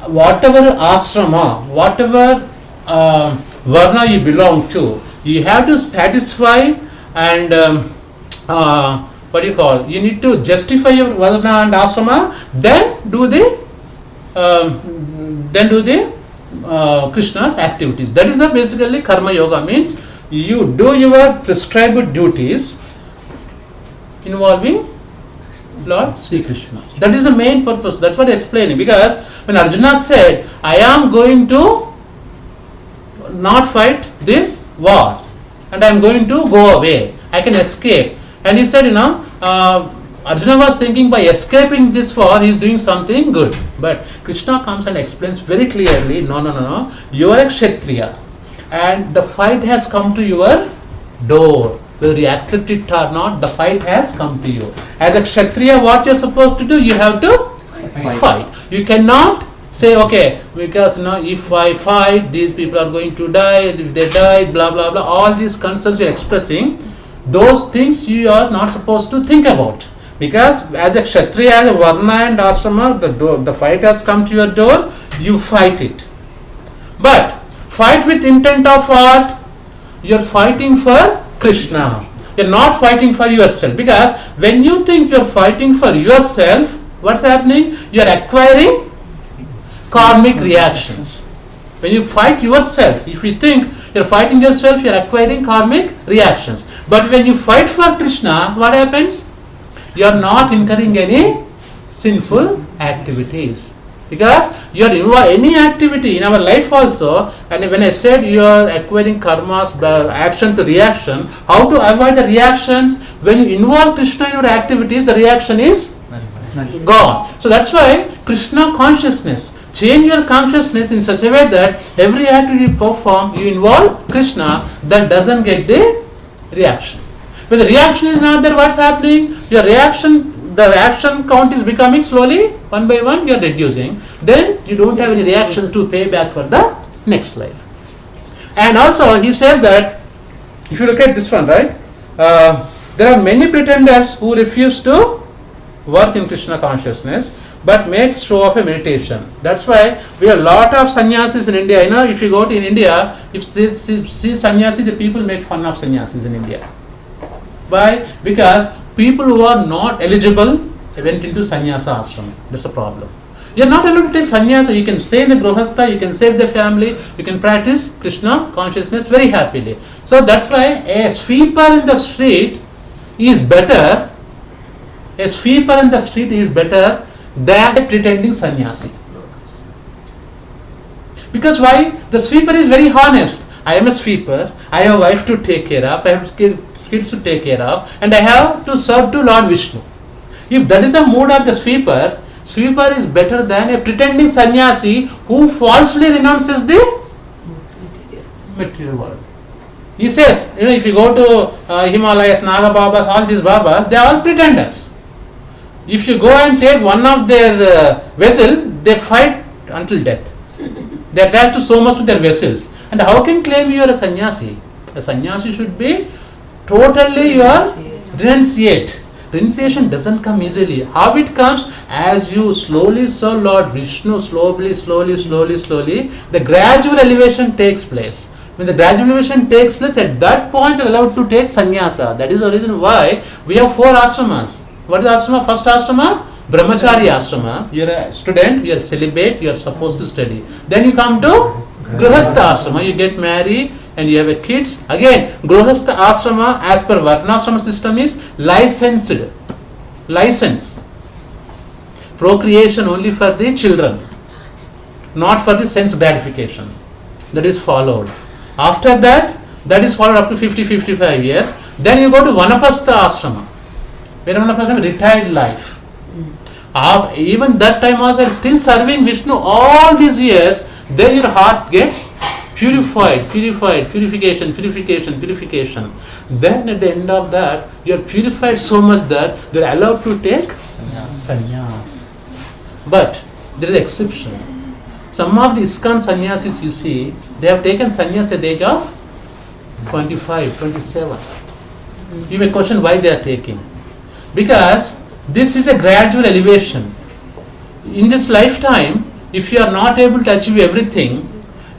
whatever ashrama, whatever varna you belong to, you have to satisfy and you need to justify your varna and ashrama, then do the Krishna's activities. That is the basically Karma Yoga means you do your prescribed duties involving Lord Sri Krishna. That is the main purpose. That's what I am explaining. Because when Arjuna said, I am going to not fight this war and I am going to go away, I can escape. And he said, I Arjuna was thinking by escaping this war he is doing something good. But Krishna comes and explains very clearly, no. You are a Kshatriya and the fight has come to your door. Whether you accept it or not, the fight has come to you. As a Kshatriya, what you are supposed to do? You have to fight. You cannot say, okay, because if I fight, these people are going to die, if they die, blah blah blah, all these concerns you are expressing, those things you are not supposed to think about. Because as a Kshatriya, as a Varna and Ashrama, the fight has come to your door, you fight it. But fight with intent of what? You are fighting for Krishna. You are not fighting for yourself. Because when you think you are fighting for yourself, what's happening? You are acquiring karmic reactions. When you fight yourself, if you think you are fighting yourself, you are acquiring karmic reactions. But when you fight for Krishna, what happens? You are not incurring any sinful activities. Because you are involved any activity in our life also, and when I said you are acquiring karmas, action to reaction, how to avoid the reactions? When you involve Krishna in your activities, the reaction is gone. So that's why Krishna consciousness, change your consciousness in such a way that every activity you perform, you involve Krishna, that doesn't get the reaction. When the reaction is not there, what's happening? Your reaction, the action count is becoming slowly, one by one, you are reducing. Then you don't have any reaction to pay back for the next life. And also, he says that, if you look at this one, right, there are many pretenders who refuse to work in Krishna consciousness, but makes show of a meditation. That's why we have a lot of sannyasis in India. If you go to India, if you see sannyasi, the people make fun of sannyasis in India. Why? Because people who are not eligible went into sannyasa ashram. That's a problem. You are not allowed to take sannyasa. You can stay in the grihastha, you can save the family, you can practice Krishna consciousness very happily. So that's why a sweeper in the street is better. A sweeper in the street is better than a pretending sannyasi. Because why? The sweeper is very honest. I am a sweeper, I have a wife to take care of, I have kids to take care of, and I have to serve to Lord Vishnu. If that is the mood of the sweeper, sweeper is better than a pretending sannyasi who falsely renounces the material world. He says, if you go to Himalayas, Naga Babas, all these Babas, they are all pretenders. If you go and take one of their vessel, they fight until death. They attach to so much to their vessels. And how can claim you are a sannyasi? A sannyasi should be totally your renunciate. Renunciation doesn't come easily. How it comes? As you slowly serve Lord Vishnu, slowly, the gradual elevation takes place. When the gradual elevation takes place, at that point you are allowed to take sannyasa. That is the reason why we have 4 ashramas. What is ashrama? First ashrama, brahmachari ashrama. You are a student, you are celibate, you are supposed to study. Then you come to grihastha ashrama, you get married and you have a kids. Again, grihastha ashrama as per varnashrama system is licensed. License. Procreation only for the children, not for the sense gratification. That is followed. After that, that is followed up to 50-55 years. Then you go to vanapastha ashrama. Retired life. Even that time also still serving Vishnu all these years, then your heart gets purification. Then at the end of that, you are purified so much that you are allowed to take sannyas. But there is an exception. Some of the ISKCON sannyasis you see, they have taken sannyas at the age of 25, 27. You may question why they are taking. Because this is a gradual elevation. In this lifetime, if you are not able to achieve everything,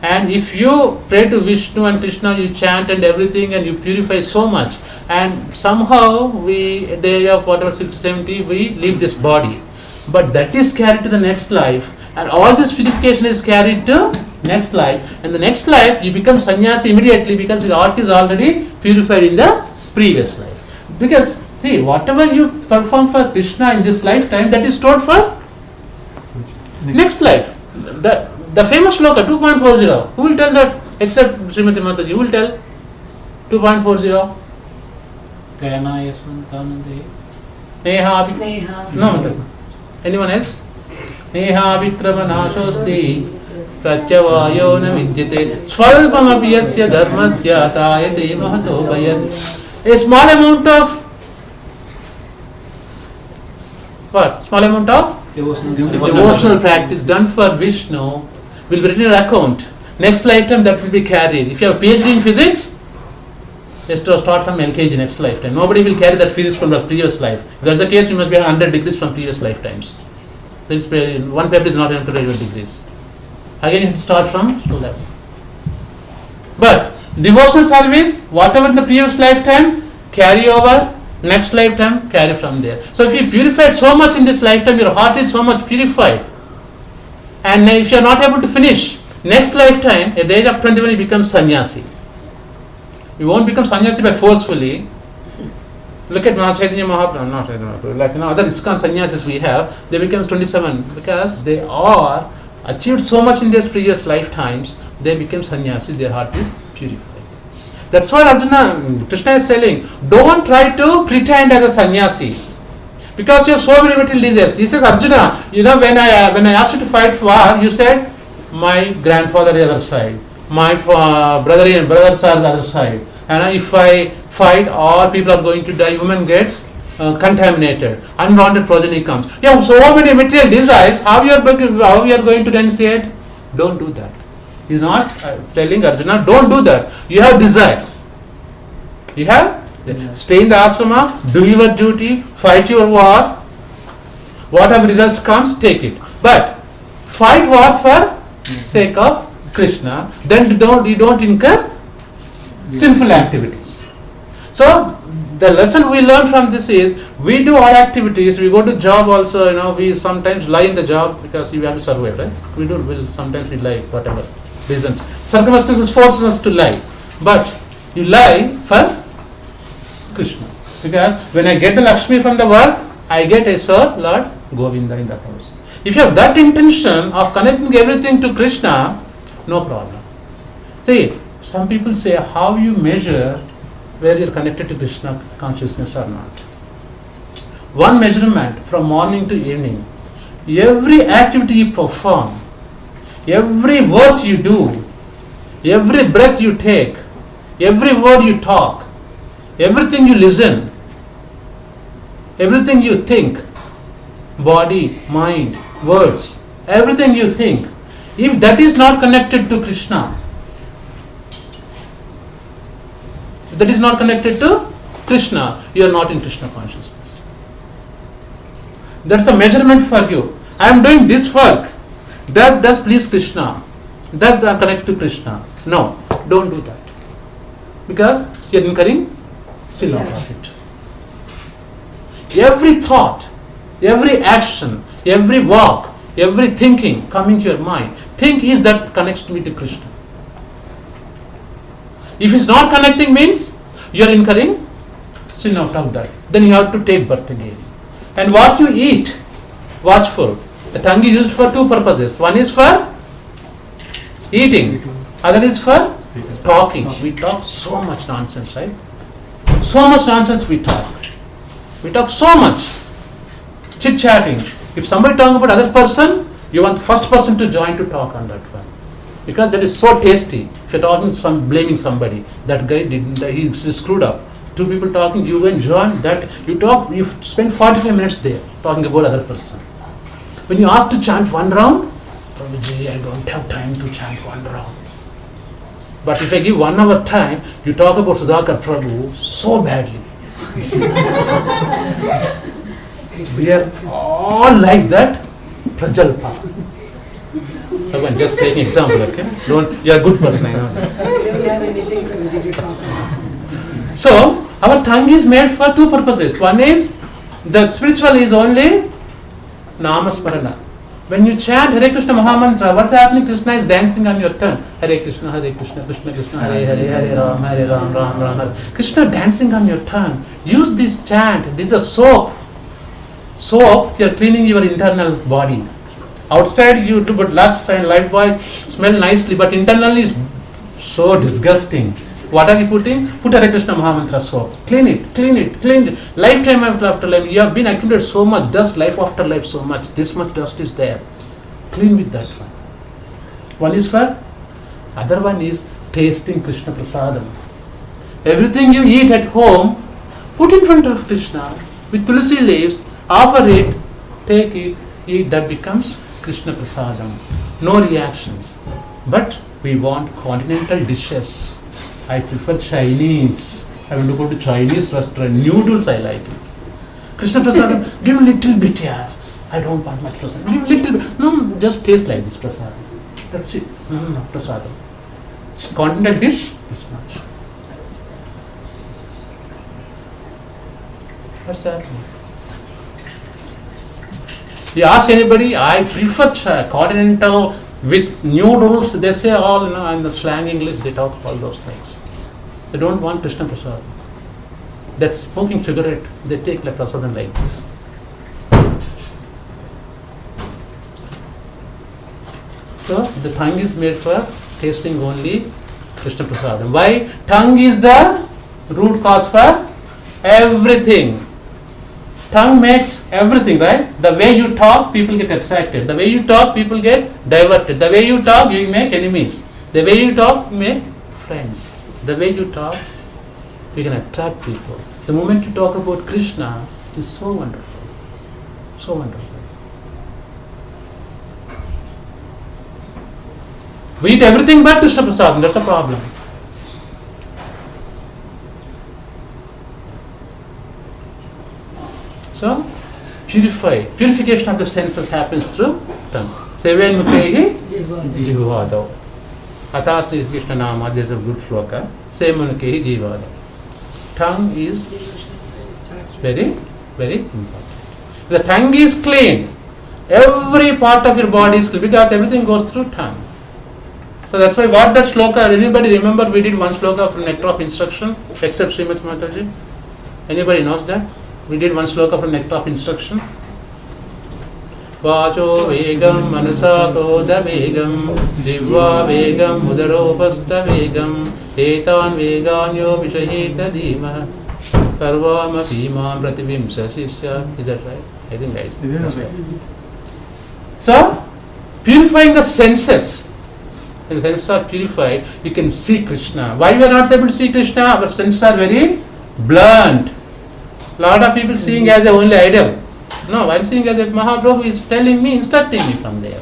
and if you pray to Vishnu and Krishna, you chant and everything, and you purify so much, and somehow we, at the age of whatever 60, 70, we leave this body. But that is carried to the next life, and all this purification is carried to next life. And the next life, you become sannyasi immediately because your heart is already purified in the previous life. Because see, whatever you perform for Krishna in this lifetime, that is stored for next life. The famous shloka 2.40. Who will tell that except Srimati Mataji? Who will tell 2.40? Kayana Yasman Kanande. Neha no matlab. Anyone else? Neha vikrama nashosti pratyavayo na vidyate swalpamapi yasya dharmasya trayate mahato bhayat. A small amount of what? Small amount of devotional practice done for Vishnu will be written in account. Next lifetime that will be carried. If you have PhD in physics, just to start from LKG next lifetime. Nobody will carry that physics from the previous life. If that's the case, you must be 100 degrees from previous lifetimes. One paper is not enough to 100 degrees. Again, you have to start from 2 levels. But devotional service, whatever in the previous lifetime, carry over. Next lifetime, carry from there. So if you purify so much in this lifetime, your heart is so much purified. And if you are not able to finish, next lifetime, at the age of 21, you become sannyasi. You won't become sannyasi by forcefully. Look at Chaitanya Mahaprabhu, not Chaitanya Mahaprabhu, like other ISKCON sannyasis we have, they become 27 because they are achieved so much in their previous lifetimes, they became sannyasi, their heart is purified. That's why Krishna is telling, don't try to pretend as a sannyasi. Because you have so many material desires. He says, Arjuna, when I asked you to fight for war, you said, my grandfather is the other side, my brothers are the other side. And if I fight, all people are going to die, human gets contaminated, unwanted progeny comes. You have so many material desires, how you are going to renunciate? Don't do that. He is not telling Arjuna, don't do that. You have desires. You have? Stay in the ashrama, do your duty, fight your war. Whatever results comes, take it. But fight war for sake of Krishna, then you don't incur sinful activities. So the lesson we learn from this is, we do all activities, we go to job also, we sometimes lie in the job because we have to survive, right? Sometimes we lie, whatever reasons. Circumstances forces us to lie. But you lie for Krishna. Because when I get the Lakshmi from the work, I get a serve Lord Govinda in the house. If you have that intention of connecting everything to Krishna, no problem. See, some people say, how you measure where you are connected to Krishna consciousness or not. One measurement from morning to evening, every activity you perform, every word you do, every breath you take, every word you talk, everything you listen, everything you think, body, mind, words, everything you think, if that is not connected to Krishna, you are not in Krishna consciousness. That's a measurement for you. I am doing this work. That does please Krishna. That's connect to Krishna. No, don't do that. Because you are incurring sin of profit. Every thought, every action, every walk, every thinking coming to your mind, think is that connects me to Krishna. If it's not connecting, means you are incurring sin out of that. Then you have to take birth again. And what you eat, watchful. The tongue is used for 2 purposes. One is for eating, other is for talking. We talk so much nonsense, right? So much nonsense we talk. We talk so much. Chit-chatting. If somebody talking about other person, you want the first person to join to talk on that one. Because that is so tasty. If you're talking blaming somebody, that guy he screwed up. 2 people talking, you go and join that. You spend 45 minutes there talking about other person. When you ask to chant 1 round, Prabhuji, I don't have time to chant 1 round. But if I give 1 hour time, you talk about Sudhakar Prabhu so badly. We are all like that, Prajalpa. I'm just taking example, okay? You are a good person, I know. So, our tongue is made for 2 purposes. One is, the spiritual is only Namasmarana. When you chant Hare Krishna Mahamantra, what's happening? Krishna is dancing on your tongue. Hare Krishna, Krishna Krishna, Hare Hare, Hare Ram, Ram Hare. Krishna dancing on your tongue. Use this chant. This is a soap. Soap, you are cleaning your internal body. Outside you do but Lux and Lifebuoy smell nicely, but internally is so disgusting. What are you putting? Put Hare Krishna Mahamantra soap. Clean it, clean it, clean it. Lifetime after life. You have been accumulated so much dust, life after life so much. This much dust is there. Clean with that one. One is for, other one is tasting Krishna Prasadam. Everything you eat at home, put in front of Krishna with tulsi leaves, offer it, take it, eat, that becomes Krishna Prasadam. No reactions. But we want continental dishes. I prefer Chinese. I want to go to Chinese restaurant. Noodles I like it. Krishna Prasadam, give a little bit here. I don't want much prasadam. Give a little bit. No, just taste like this prasadam. That's it. No, prasadam. Continental dish, this much. What's that? You ask anybody, I prefer continental with noodles. They say all, in the slang English, they talk all those things. They don't want Krishna Prasadam. That's smoking cigarette. They take like prasadam like this. So the tongue is made for tasting only Krishna Prasadam. Why? Tongue is the root cause for everything. Tongue makes everything, right? The way you talk, people get attracted. The way you talk, people get diverted. The way you talk, you make enemies. The way you talk, you make friends. The way you talk, you can attract people. The moment you talk about Krishna, it is so wonderful. So wonderful. We eat everything but Krishna Prasadam, that's a problem. So, purification of the senses happens through tongue. Seven Mukehi Jivavado. Atas Krishna Nama, there's a good shloka. Seven Mukehi Jivavado. Tongue is very, very important. The tongue is clean. Every part of your body is clean because everything goes through tongue. So that's why what that shloka, anybody remember we did one shloka from Nectar of Instruction except Srimati Mataji? Anybody knows that? We did one shloka from Nectar of Instruction. Vacho vegam manasa krodha vegam divva vegam udaropastha vegam etan veganyo vishahita dhima karvama bhimam prativimsa sisya. Is that right? I think right. That's right. So, purifying the senses. When the senses are purified, you can see Krishna. Why we are not able to see Krishna? Our senses are very blunt. Lot of people seeing as the only idol. No, I am seeing as a Mahaprabhu is telling me, instructing me from there.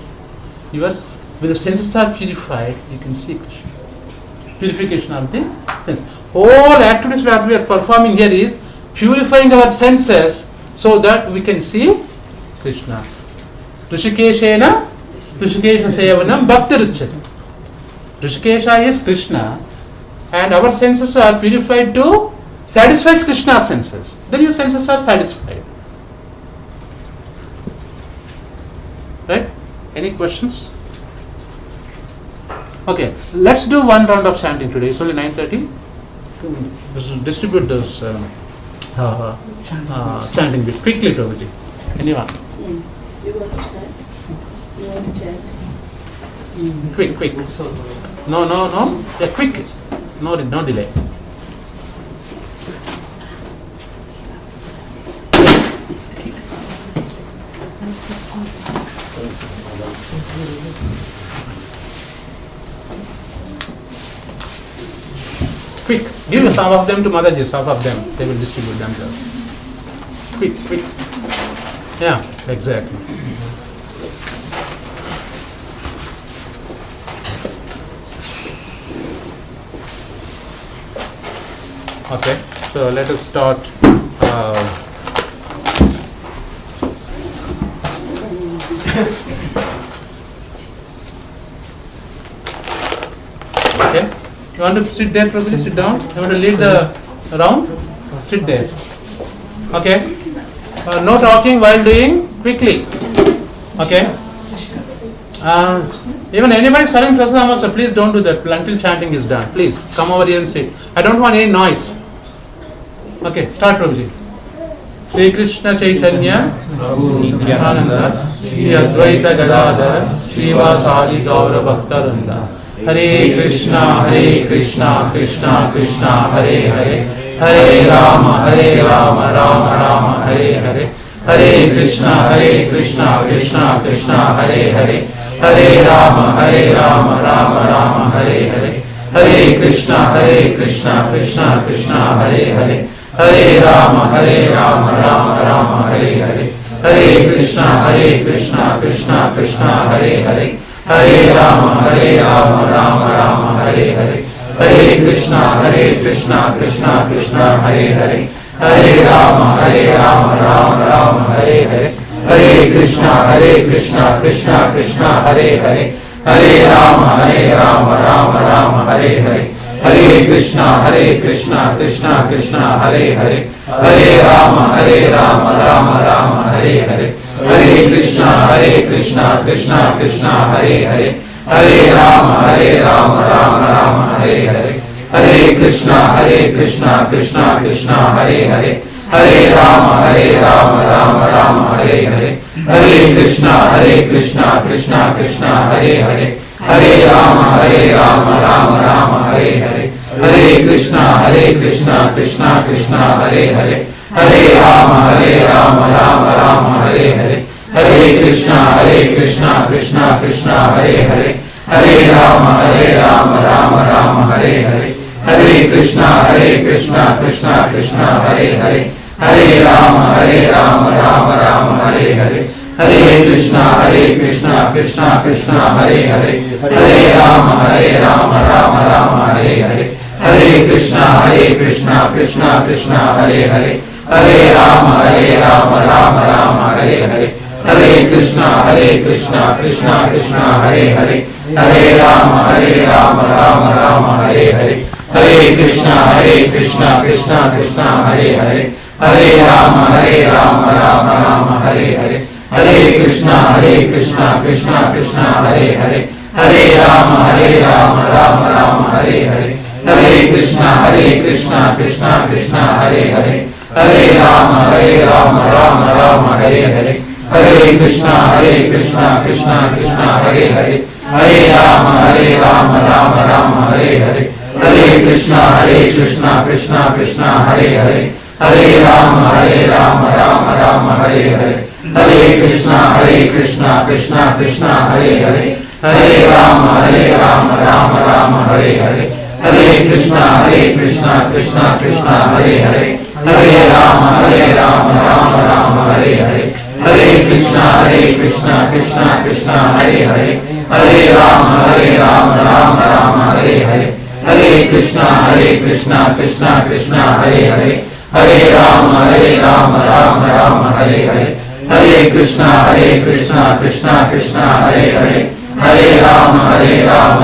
Yours, when the senses are purified, you can see Krishna. Purification of the senses. Whole activities that we are performing here is purifying our senses so that we can see Krishna. Rishikeshena, Rishikesha Sevanam Bhakti Ruchyate. Rishikesha is Krishna and our senses are purified to satisfy Krishna's senses. Then your senses are satisfied. Right? Any questions? Okay, let's do one round of chanting today. It's only 9:30. Distribute those chanting bits quickly, Prabhuji. Anyone? You want to start? You want to chant? Quick. No. Yeah, quick. No delay. Quick. Give some of them to Mataji, some of them. They will distribute themselves. Quick. Yeah, exactly. Okay, so let us start. Okay, you want to sit there, probably sit down. You want to lead the round? Sit there. Okay, no talking while doing, quickly. Okay. Even anybody studying Prasadam also, please don't do that until chanting is done. Please come over here and sit. I don't want any noise. Okay, start, Prabhuji. Shri Krishna Chaitanya, Prabhu Nityananda, Shri Advaita Gadadhar, Shri Vasadi Gaura Bhaktaranda, Hare Krishna Krishna Krishna Hare Hare, Hare Rama Rama Rama Hare Hare, Hare Krishna Krishna Krishna Hare Hare, Hare Rama Rama Rama Hare Hare, Hare Krishna Krishna Krishna Hare Hare, Hare Rama Rama Rama Hare Hare, Hare Krishna Krishna Krishna Hare Hare, Hare Rama Rama Rama Hare Hare, Hare Krishna Krishna Krishna Hare Hare, Hare Rama Rama Rama Hare Hare, Hare Krishna Krishna Krishna Hare Hare, Hare Rama Rama Rama Hare Hare, Hare Krishna Krishna Krishna Hare Hare, Hare Rama Rama Rama Hare Hare, Hare Krishna Krishna Krishna Hare Hare, Hare Rama Rama Rama Hare Hare, Hare Krishna Krishna Krishna Hare Hare, Hare Rama Rama Rama Hare Hare, Hare Krishna Krishna Krishna Hare Hare, Hare Rama Rama Rama Hare Hare, Hare Krishna Krishna Krishna Hare Hare, Hare Rama Rama Rama Hare Hare, Hare Krishna Krishna Krishna Hare Hare, Hare Rama Rama Rama Hare Hare, Hare Krishna Krishna Krishna Hare Hare, Hare Rama Rama Rama Hare Hare, Hare Krishna Krishna Krishna Hare Hare, Hare Rama Rama Rama Hare Hare, Hare Krishna Krishna Krishna Hare Hare, Hare Rama Rama Rama Hare Hare, Hare Krishna Krishna Krishna Hare Hare, Hare Rama Rama Rama Hare Hare, Hare Krishna Krishna Krishna Hare Hare, Hare Rama Rama Rama Hare Hare, Hare Krishna Krishna Krishna Hare Hare, Hare Rama Rama Rama Hare Hare, Hare Krishna Krishna Krishna Hare Hare, Hare Rama Rama Rama Hare Hare, Hare Krishna Krishna Krishna Hare Hare, Hare Rama Rama Rama Hare Hare, Hare Krishna Krishna Krishna Hare Hare, Hare Rama Rama Rama Hare Hare, Hare Krishna Krishna Krishna Hare Hare, Hare Rama Rama Rama Hare Hare, Hare Krishna Krishna Krishna Hare Hare, Hare Rama Rama Rama Hare Hare, Hare Krishna Krishna Hare Hare, Hare Rama Rama Rama Hare Hare, Hare Krishna Krishna Hare Hare, Hare Rama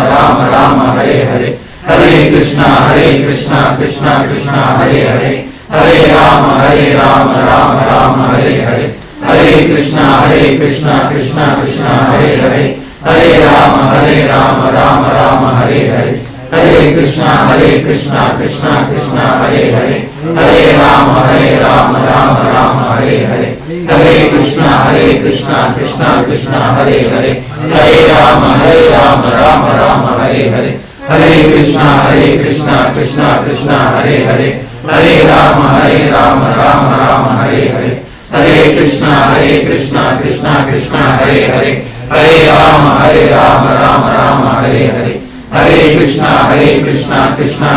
Rama Rama Hare Hare, Hare Krishna Krishna Hare Hare, Hare Rama Rama Rama Hare Hare, Hare Krishna Krishna Hare Hare, Hare Rama Rama Rama Hare Hare, Hare Krishna Krishna Hare Hare, Hare Rama Rama Rama Hare Hare, Hare Krishna Krishna Hare Hare, Hare Rama Rama Rama Hare Hare, Hare Krishna Krishna Hare Hare, Hare Rama Rama Rama Hare Hare, Hare Krishna Krishna Hare Hare, Hare Rama Rama Rama Hare Hare, Hare Krishna Krishna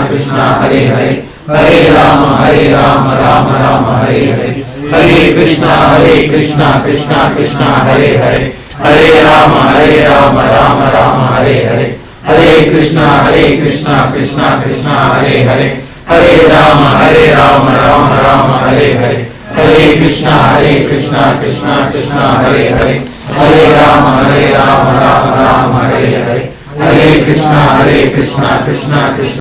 Hare Hare, Hare Rama Rama Rama Hare Hare, Hare Krishna Krishna Hare Hare, Hare Rama Rama Rama Hare Hare, Hare Krishna Krishna Hare Hare, Hare Rama Rama Rama Hare Hare, Hare Krishna Krishna Hare Hare, Hare Rama Rama Rama Hare Hare, Hare Krishna Krishna Hare Hare, Hare Rama Rama Rama Hare Hare, Hare Krishna Krishna